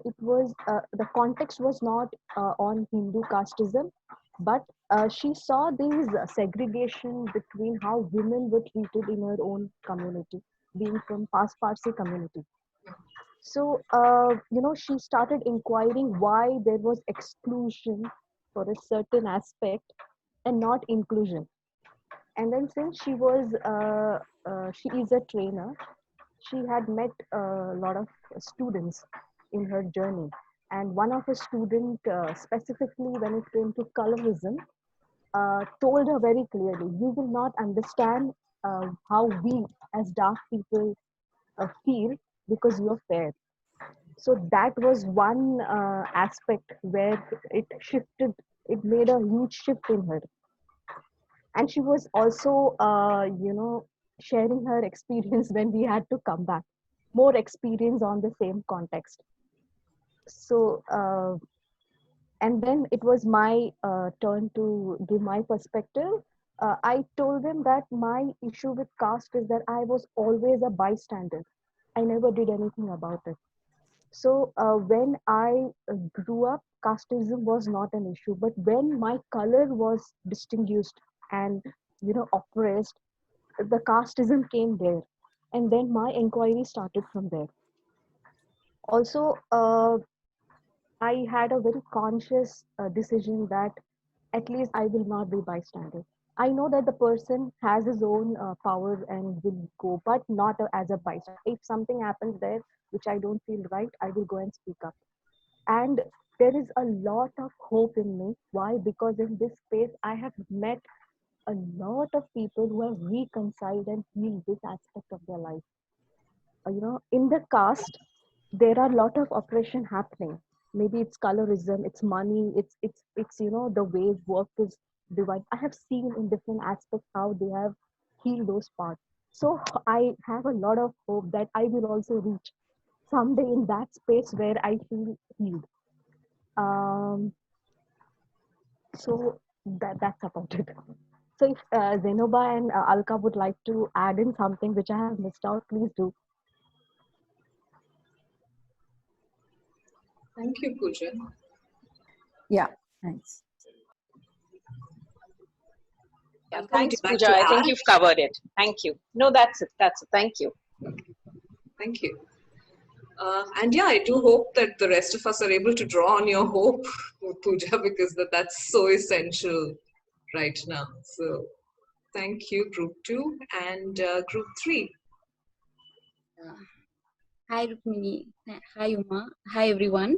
it was the context was not on Hindu casteism, but she saw these segregation between how women were treated in her own community, being from Pas Parsi community. So, she started inquiring why there was exclusion for a certain aspect and not inclusion. And then, since she is a trainer, she had met a lot of students in her journey. And one of her students, specifically when it came to colorism, told her very clearly, you will not understand how we as dark people feel because you're fair. So that was one aspect where it shifted, it made a huge shift in her. And she was also sharing her experience when we had to come back, more experience on the same context. So and then it was my turn to give my perspective. I told them that my issue with caste is that I was always a bystander. I never did anything about it. So when I grew up, casteism was not an issue. But when my color was distinguished and oppressed, the casteism came there, and then my inquiry started from there. Also, I had a very conscious decision that at least I will not be bystander. I know that the person has his own power and will go, but not as a bystander. If something happens there which I don't feel right, I will go and speak up. And there is a lot of hope in me. Why? Because in this space, I have met a lot of people who have reconciled and healed this aspect of their life. In the caste, there are a lot of oppression happening. Maybe it's colorism, it's money, it's the way work is divided. I have seen in different aspects how they have healed those parts. So I have a lot of hope that I will also reach someday in that space where I feel healed. Um, so that's about it. So if Zenoba and Alka would like to add in something which I have missed out, please do. Thank you, Pooja. Yeah, thanks. Yeah, Alka, would you thanks, like Pooja. to I think add? you've covered it. Thank you. No, that's it. That's it. Thank you. Thank you. And yeah, I do hope that the rest of us are able to draw on your hope, Pooja, because that's so essential right now. So thank you, Group 2 and Group 3. Hi Rukmini, hi Uma, hi everyone.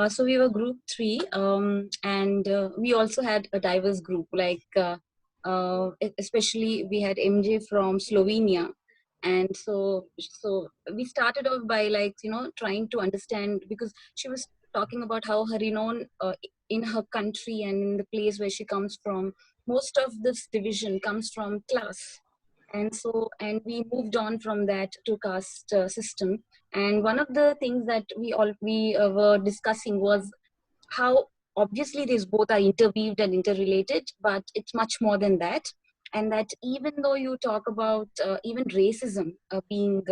So we were group 3, and we also had a diverse group, like especially we had MJ from Slovenia, and so we started off by trying to understand, because she was talking about how her renown in her country and in the place where she comes from, most of this division comes from class, and we moved on from that to caste system. And one of the things that we were discussing was how obviously these both are interweaved and interrelated, but it's much more than that. And that even though you talk about even racism being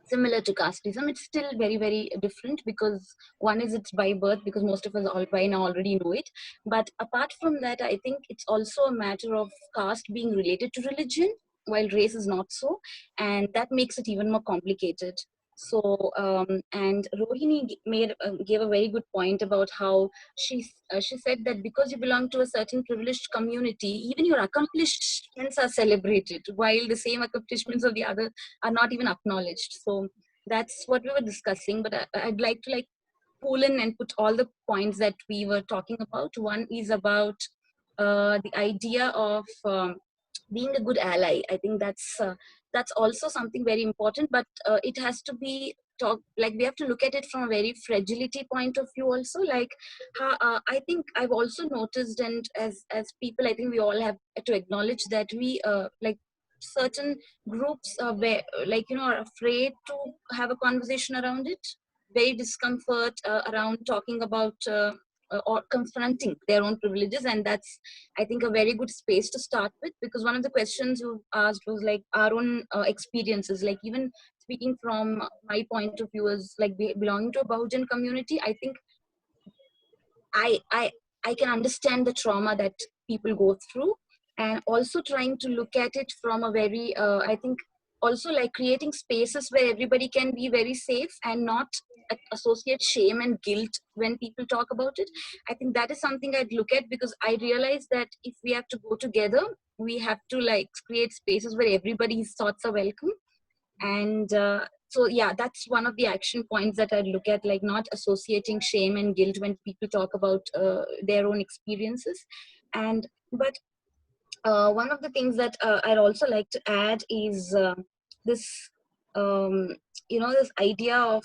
similar to casteism, it's still very, very different, because one is it's by birth, because most of us all by now already know it. But apart from that, I think it's also a matter of caste being related to religion, while race is not so, and that makes it even more complicated. So and Rohini gave a very good point about how she said that because you belong to a certain privileged community, even your accomplishments are celebrated, while the same accomplishments of the other are not even acknowledged. So that's what we were discussing. But I'd like to pull in and put all the points that we were talking about. One is about the idea of being a good ally. I think that's also something very important, but it has to be we have to look at it from a very fragility point of view also. Like how, I think I've also noticed, and as people, I think we all have to acknowledge that we certain groups where are afraid to have a conversation around it, very discomfort around talking about or confronting their own privileges. And that's, I think, a very good space to start with, because one of the questions you asked was like our own experiences. Like even speaking from my point of view as belonging to a Bahujan community, I think I I can understand the trauma that people go through, and also trying to look at it from a very I think also creating spaces where everybody can be very safe and not associate shame and guilt when people talk about it. I think that is something I'd look at, because I realize that if we have to go together, we have to create spaces where everybody's thoughts are welcome. And so yeah, that's one of the action points that I look at, not associating shame and guilt when people talk about their own experiences. And but one of the things that I'd also like to add is this this idea of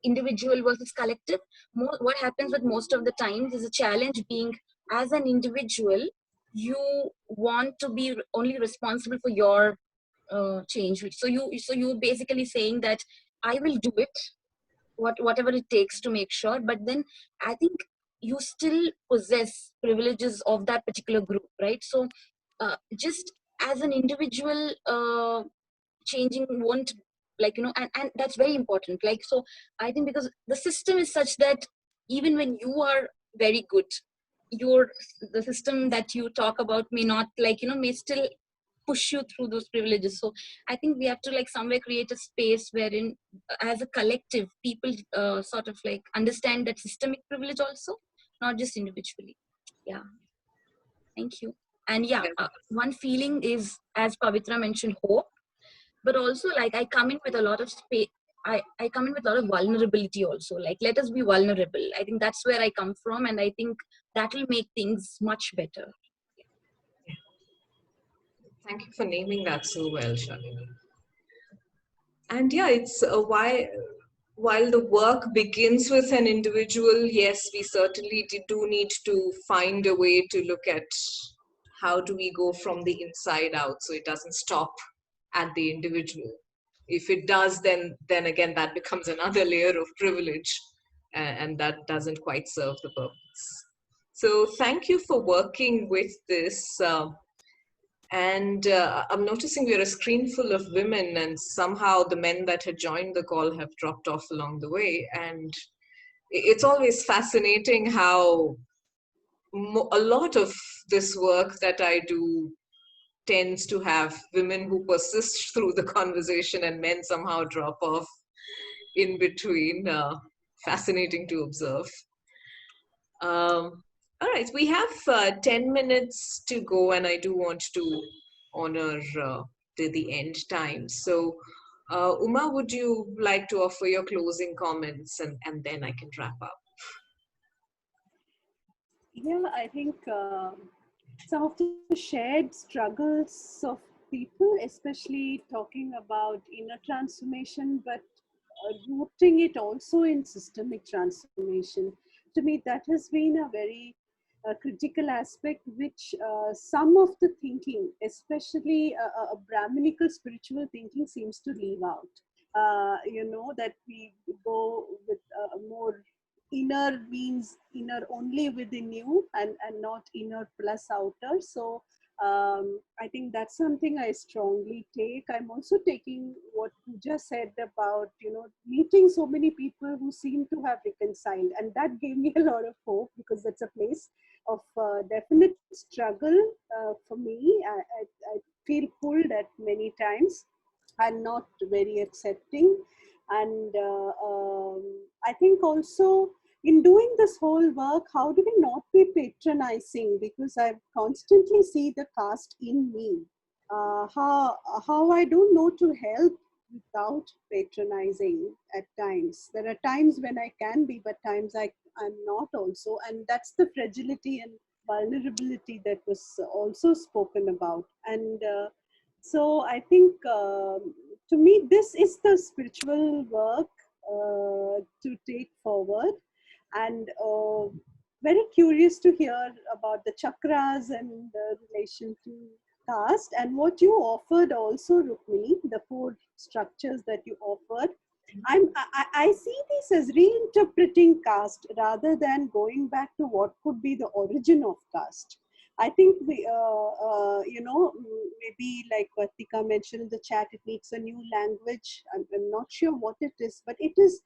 individual versus collective. What happens with most of the times is a challenge being, as an individual, you want to be only responsible for your change. So you basically saying that I will do it, whatever it takes to make sure. But then I think you still possess privileges of that particular group, right? So just as an individual, changing won't and that's very important. So I think because the system is such that even when you are very good, the system that you talk about may not may still push you through those privileges. So I think we have to somewhere create a space wherein as a collective people sort of understand that systemic privilege also, not just individually. Yeah, thank you. And yeah, one feeling is, as Pavitra mentioned, hope, but also I come in with a lot of space. I come in with a lot of vulnerability also. Let us be vulnerable. I think that's where I come from, and I think that will make things much better. Thank you for naming that so well, Shalini. And yeah, it's while the work begins with an individual, yes, we certainly do need to find a way to look at how do we go from the inside out so it doesn't stop at the individual? If it does, then again that becomes another layer of privilege, and that doesn't quite serve the purpose. So thank you for working with this. And I'm noticing we're a screen full of women, and somehow the men that had joined the call have dropped off along the way. And it's always fascinating how a lot of this work that I do tends to have women who persist through the conversation and men somehow drop off in between. Fascinating to observe. All right, we have 10 minutes to go, and I do want to honor the end time. So, Uma, would you like to offer your closing comments, and then I can wrap up? Yeah, I think some of the shared struggles of people, especially talking about inner transformation, but rooting it also in systemic transformation. To me, that has been a very critical aspect, which some of the thinking, especially a Brahminical spiritual thinking, seems to leave out. That we go with more inner means inner only within you, and not inner plus outer. So I think that's something I strongly take. I'm also taking what you just said about, meeting so many people who seem to have reconciled. And that gave me a lot of hope, because that's a place of definite struggle for me. I feel pulled at many times and not very accepting. And I think also in doing this whole work, how do we not be patronizing? Because I constantly see the caste in me. How I don't know to help without patronizing at times. There are times when I can be, but times I'm not also. And that's the fragility and vulnerability that was also spoken about. And so I think to me, this is the spiritual work to take forward. And very curious to hear about the chakras and the relation to caste, and what you offered also, Rukmini, the 4 structures that you offered. I see this as reinterpreting caste rather than going back to what could be the origin of caste. I think we, maybe like Vatika mentioned in the chat, it needs a new language. I'm not sure what it is, but it is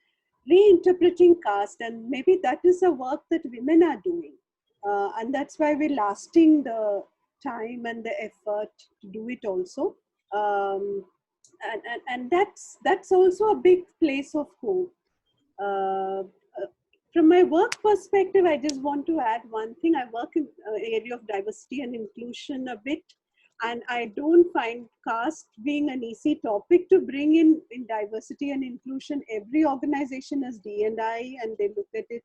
reinterpreting caste, and maybe that is a work that women are doing, and that's why we're lasting the time and the effort to do it also. And that's also a big place of hope. From my work perspective, I just want to add one thing. I work in area of diversity and inclusion a bit, and I don't find caste being an easy topic to bring in diversity and inclusion. Every organization has D&I, and they look at it,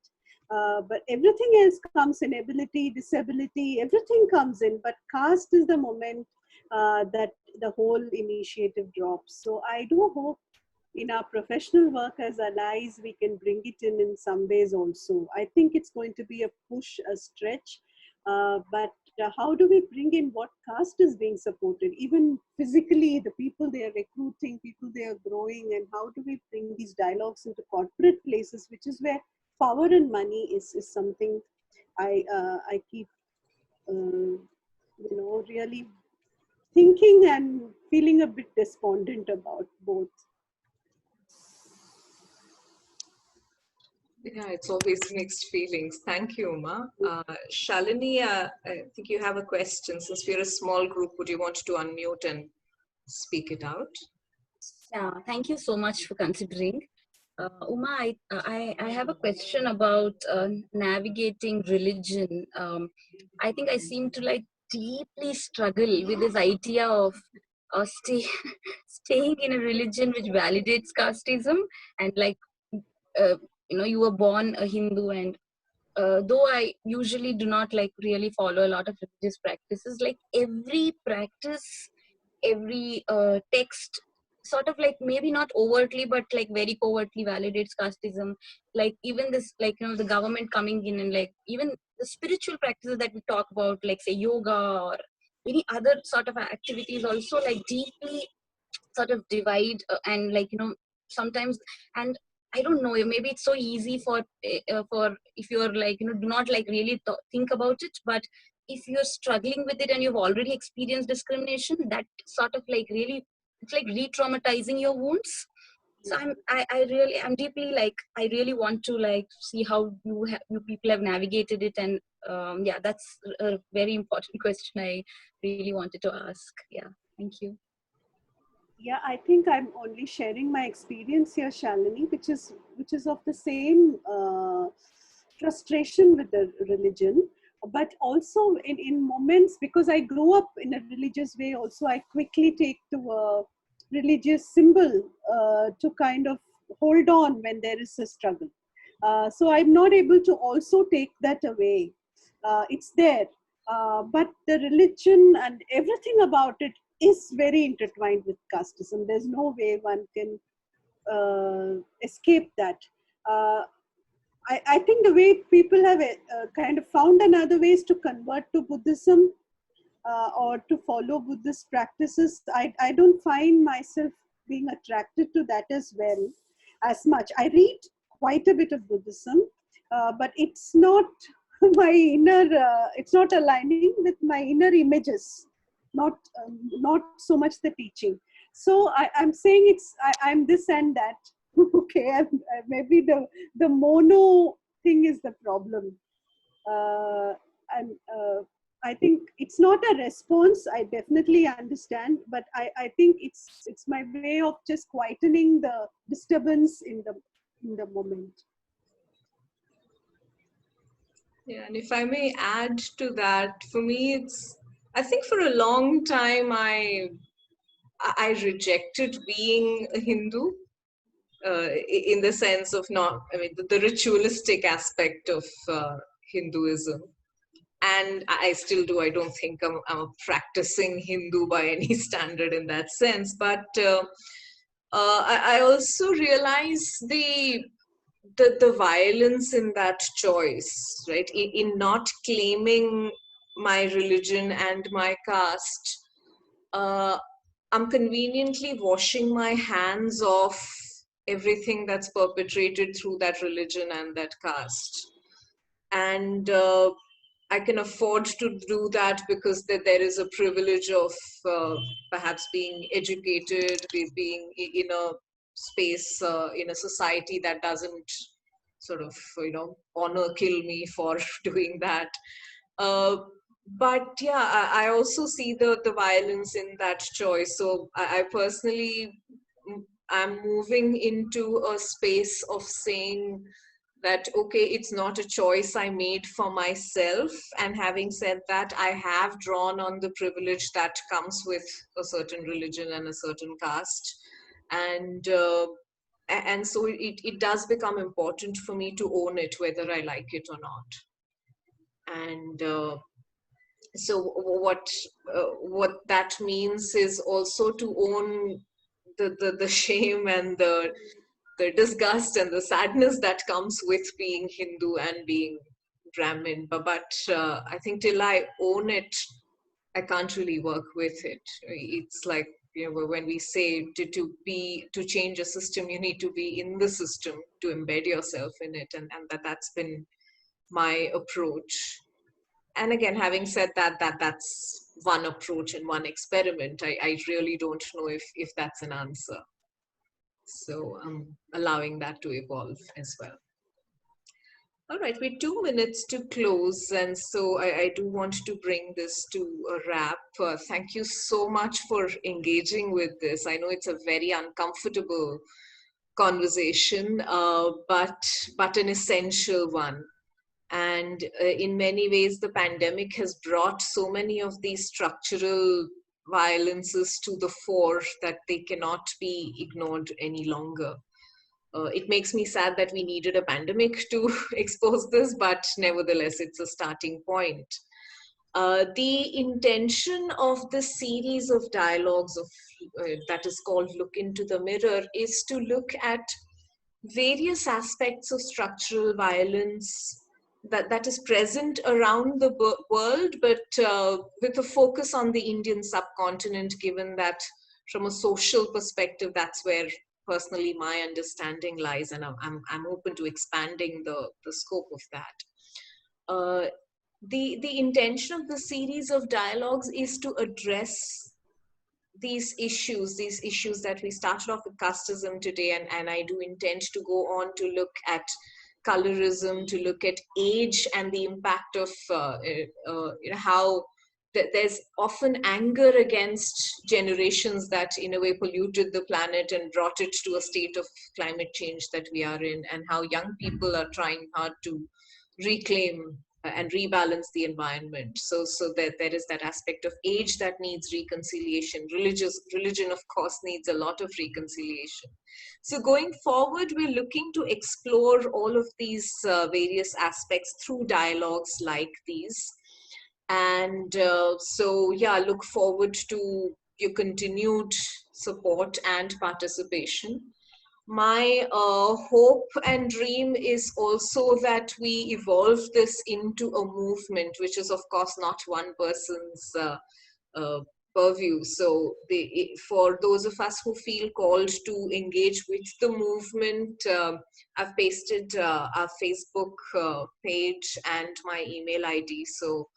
but everything else comes in: ability, disability, everything comes in. But caste is the moment that the whole initiative drops. So I do hope in our professional work as allies, we can bring it in some ways also. I think it's going to be a push, a stretch, but how do we bring in what caste is being supported, even physically, the people they are recruiting, people they are growing, and how do we bring these dialogues into corporate places, which is where power and money is something I keep, really thinking and feeling a bit despondent about both. Yeah, it's always mixed feelings. Thank you, Uma. Shalini, I think you have a question. Since we're a small group, would you want to unmute and speak it out? Yeah, thank you so much for considering. Uma, I have a question about navigating religion. I think I seem to like deeply struggle with this idea of staying in a religion which validates casteism, and like you were born a Hindu, and though I usually do not like really follow a lot of religious practices, like every practice, every text sort of like maybe not overtly but like very covertly validates casteism. Like even this, like the government coming in, and like even the spiritual practices that we talk about, like say yoga or any other sort of activities also like deeply sort of divide and like, you know, sometimes, and I don't know, maybe it's so easy for if you're like, you know, do not like really think about it, but if you're struggling with it and you've already experienced discrimination, that sort of like really, it's like re-traumatizing your wounds. So I'm deeply like, I really want to like see how you people have navigated it. And yeah, that's a very important question I really wanted to ask. Yeah, thank you. Yeah, I think I'm only sharing my experience here, Shalini, which is of the same frustration with the religion, but also in moments, because I grew up in a religious way. Also, I quickly take to a religious symbol to kind of hold on when there is a struggle. So I'm not able to also take that away. It's there, but the religion and everything about it is very intertwined with casteism. There's no way one can escape that. Uh, I think the way people have kind of found another ways to convert to Buddhism or to follow Buddhist practices, I don't find myself being attracted to that as well as much. I read quite a bit of Buddhism, but it's not my inner, it's not aligning with my inner images, not so much the teaching. So I'm saying I'm this and that. Okay, maybe the mono thing is the problem. And I think it's not a response. I definitely understand, but I think it's my way of just quietening the disturbance in the moment. Yeah, and if I may add to that, for me, I think for a long time I rejected being a Hindu. In the sense of the ritualistic aspect of Hinduism. And I still do. I don't think I'm a practicing Hindu by any standard in that sense. But I also realize the violence in that choice, right? In not claiming my religion and my caste, I'm conveniently washing my hands off everything that's perpetrated through that religion and that caste. And I can afford to do that because there is a privilege of perhaps being educated, being in a space, in a society that doesn't sort of, honor kill me for doing that. But yeah, I also see the violence in that choice. So I personally, I'm moving into a space of saying that, okay, it's not a choice I made for myself. And having said that, I have drawn on the privilege that comes with a certain religion and a certain caste. And so it does become important for me to own it, whether I like it or not. And so what that means is also to own the shame and the disgust and the sadness that comes with being Hindu and being Brahmin. But I think till I own it, I can't really work with it. It's like, when we say to change a system, you need to be in the system to embed yourself in it, and that's been my approach. And again, having said that, that's one approach and one experiment. I really don't know if that's an answer. So I'm allowing that to evolve as well. All right, we're 2 minutes to close. And so I do want to bring this to a wrap. Thank you so much for engaging with this. I know it's a very uncomfortable conversation, but an essential one. And in many ways, the pandemic has brought so many of these structural violences to the fore that they cannot be ignored any longer. It makes me sad that we needed a pandemic to expose this, but nevertheless, it's a starting point. The intention of this series of dialogues that is called Look into the Mirror is to look at various aspects of structural violence that is present around the world, but with a focus on the Indian subcontinent, given that from a social perspective, that's where personally my understanding lies, and I'm open to expanding the scope of that. The intention of the series of dialogues is to address these issues that we started off with casteism today, and I do intend to go on to look at colorism, to look at age and the impact of how there's often anger against generations that in a way polluted the planet and brought it to a state of climate change that we are in, and how young people are trying hard to reclaim and rebalance the environment. So that there is that aspect of age that needs reconciliation. Religion, of course, needs a lot of reconciliation. So going forward, we're looking to explore all of these various aspects through dialogues like these. And so, yeah, look forward to your continued support and participation. My hope and dream is also that we evolve this into a movement, which is, of course, not one person's purview. So for those of us who feel called to engage with the movement, I've pasted our Facebook page and my email ID. So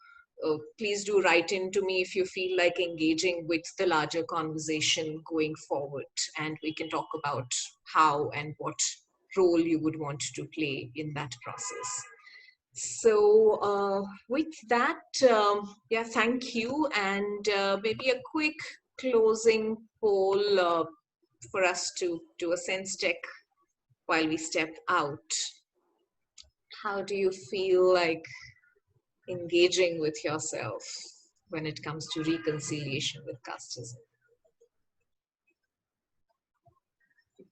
please do write in to me if you feel like engaging with the larger conversation going forward, and we can talk about how and what role you would want to play in that process. So with that, yeah, thank you, and maybe a quick closing poll for us to do a sense check while we step out. How do you feel like engaging with yourself when it comes to reconciliation with casteism?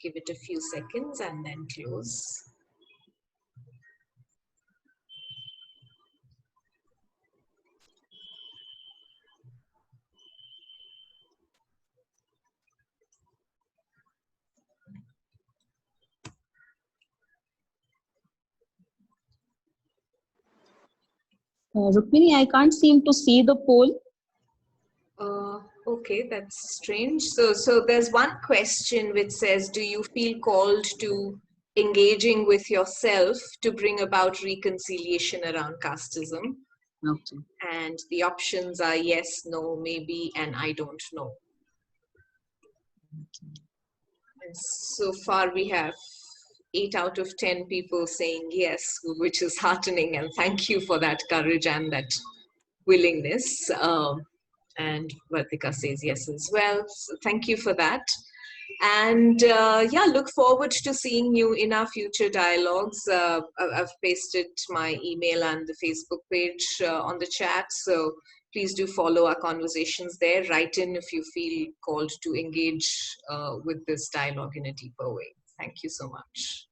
Give it a few seconds and then close. Rukmini, I can't seem to see the poll. Okay, that's strange. So there's one question which says, do you feel called to engaging with yourself to bring about reconciliation around casteism? Okay. And the options are yes, no, maybe, and I don't know. And so far we have 8 out of 10 people saying yes, which is heartening, and thank you for that courage and that willingness. And Vartika says yes as well. So thank you for that. And yeah, look forward to seeing you in our future dialogues. I've pasted my email and the Facebook page on the chat. So please do follow our conversations there. Write in if you feel called to engage with this dialogue in a deeper way. Thank you so much.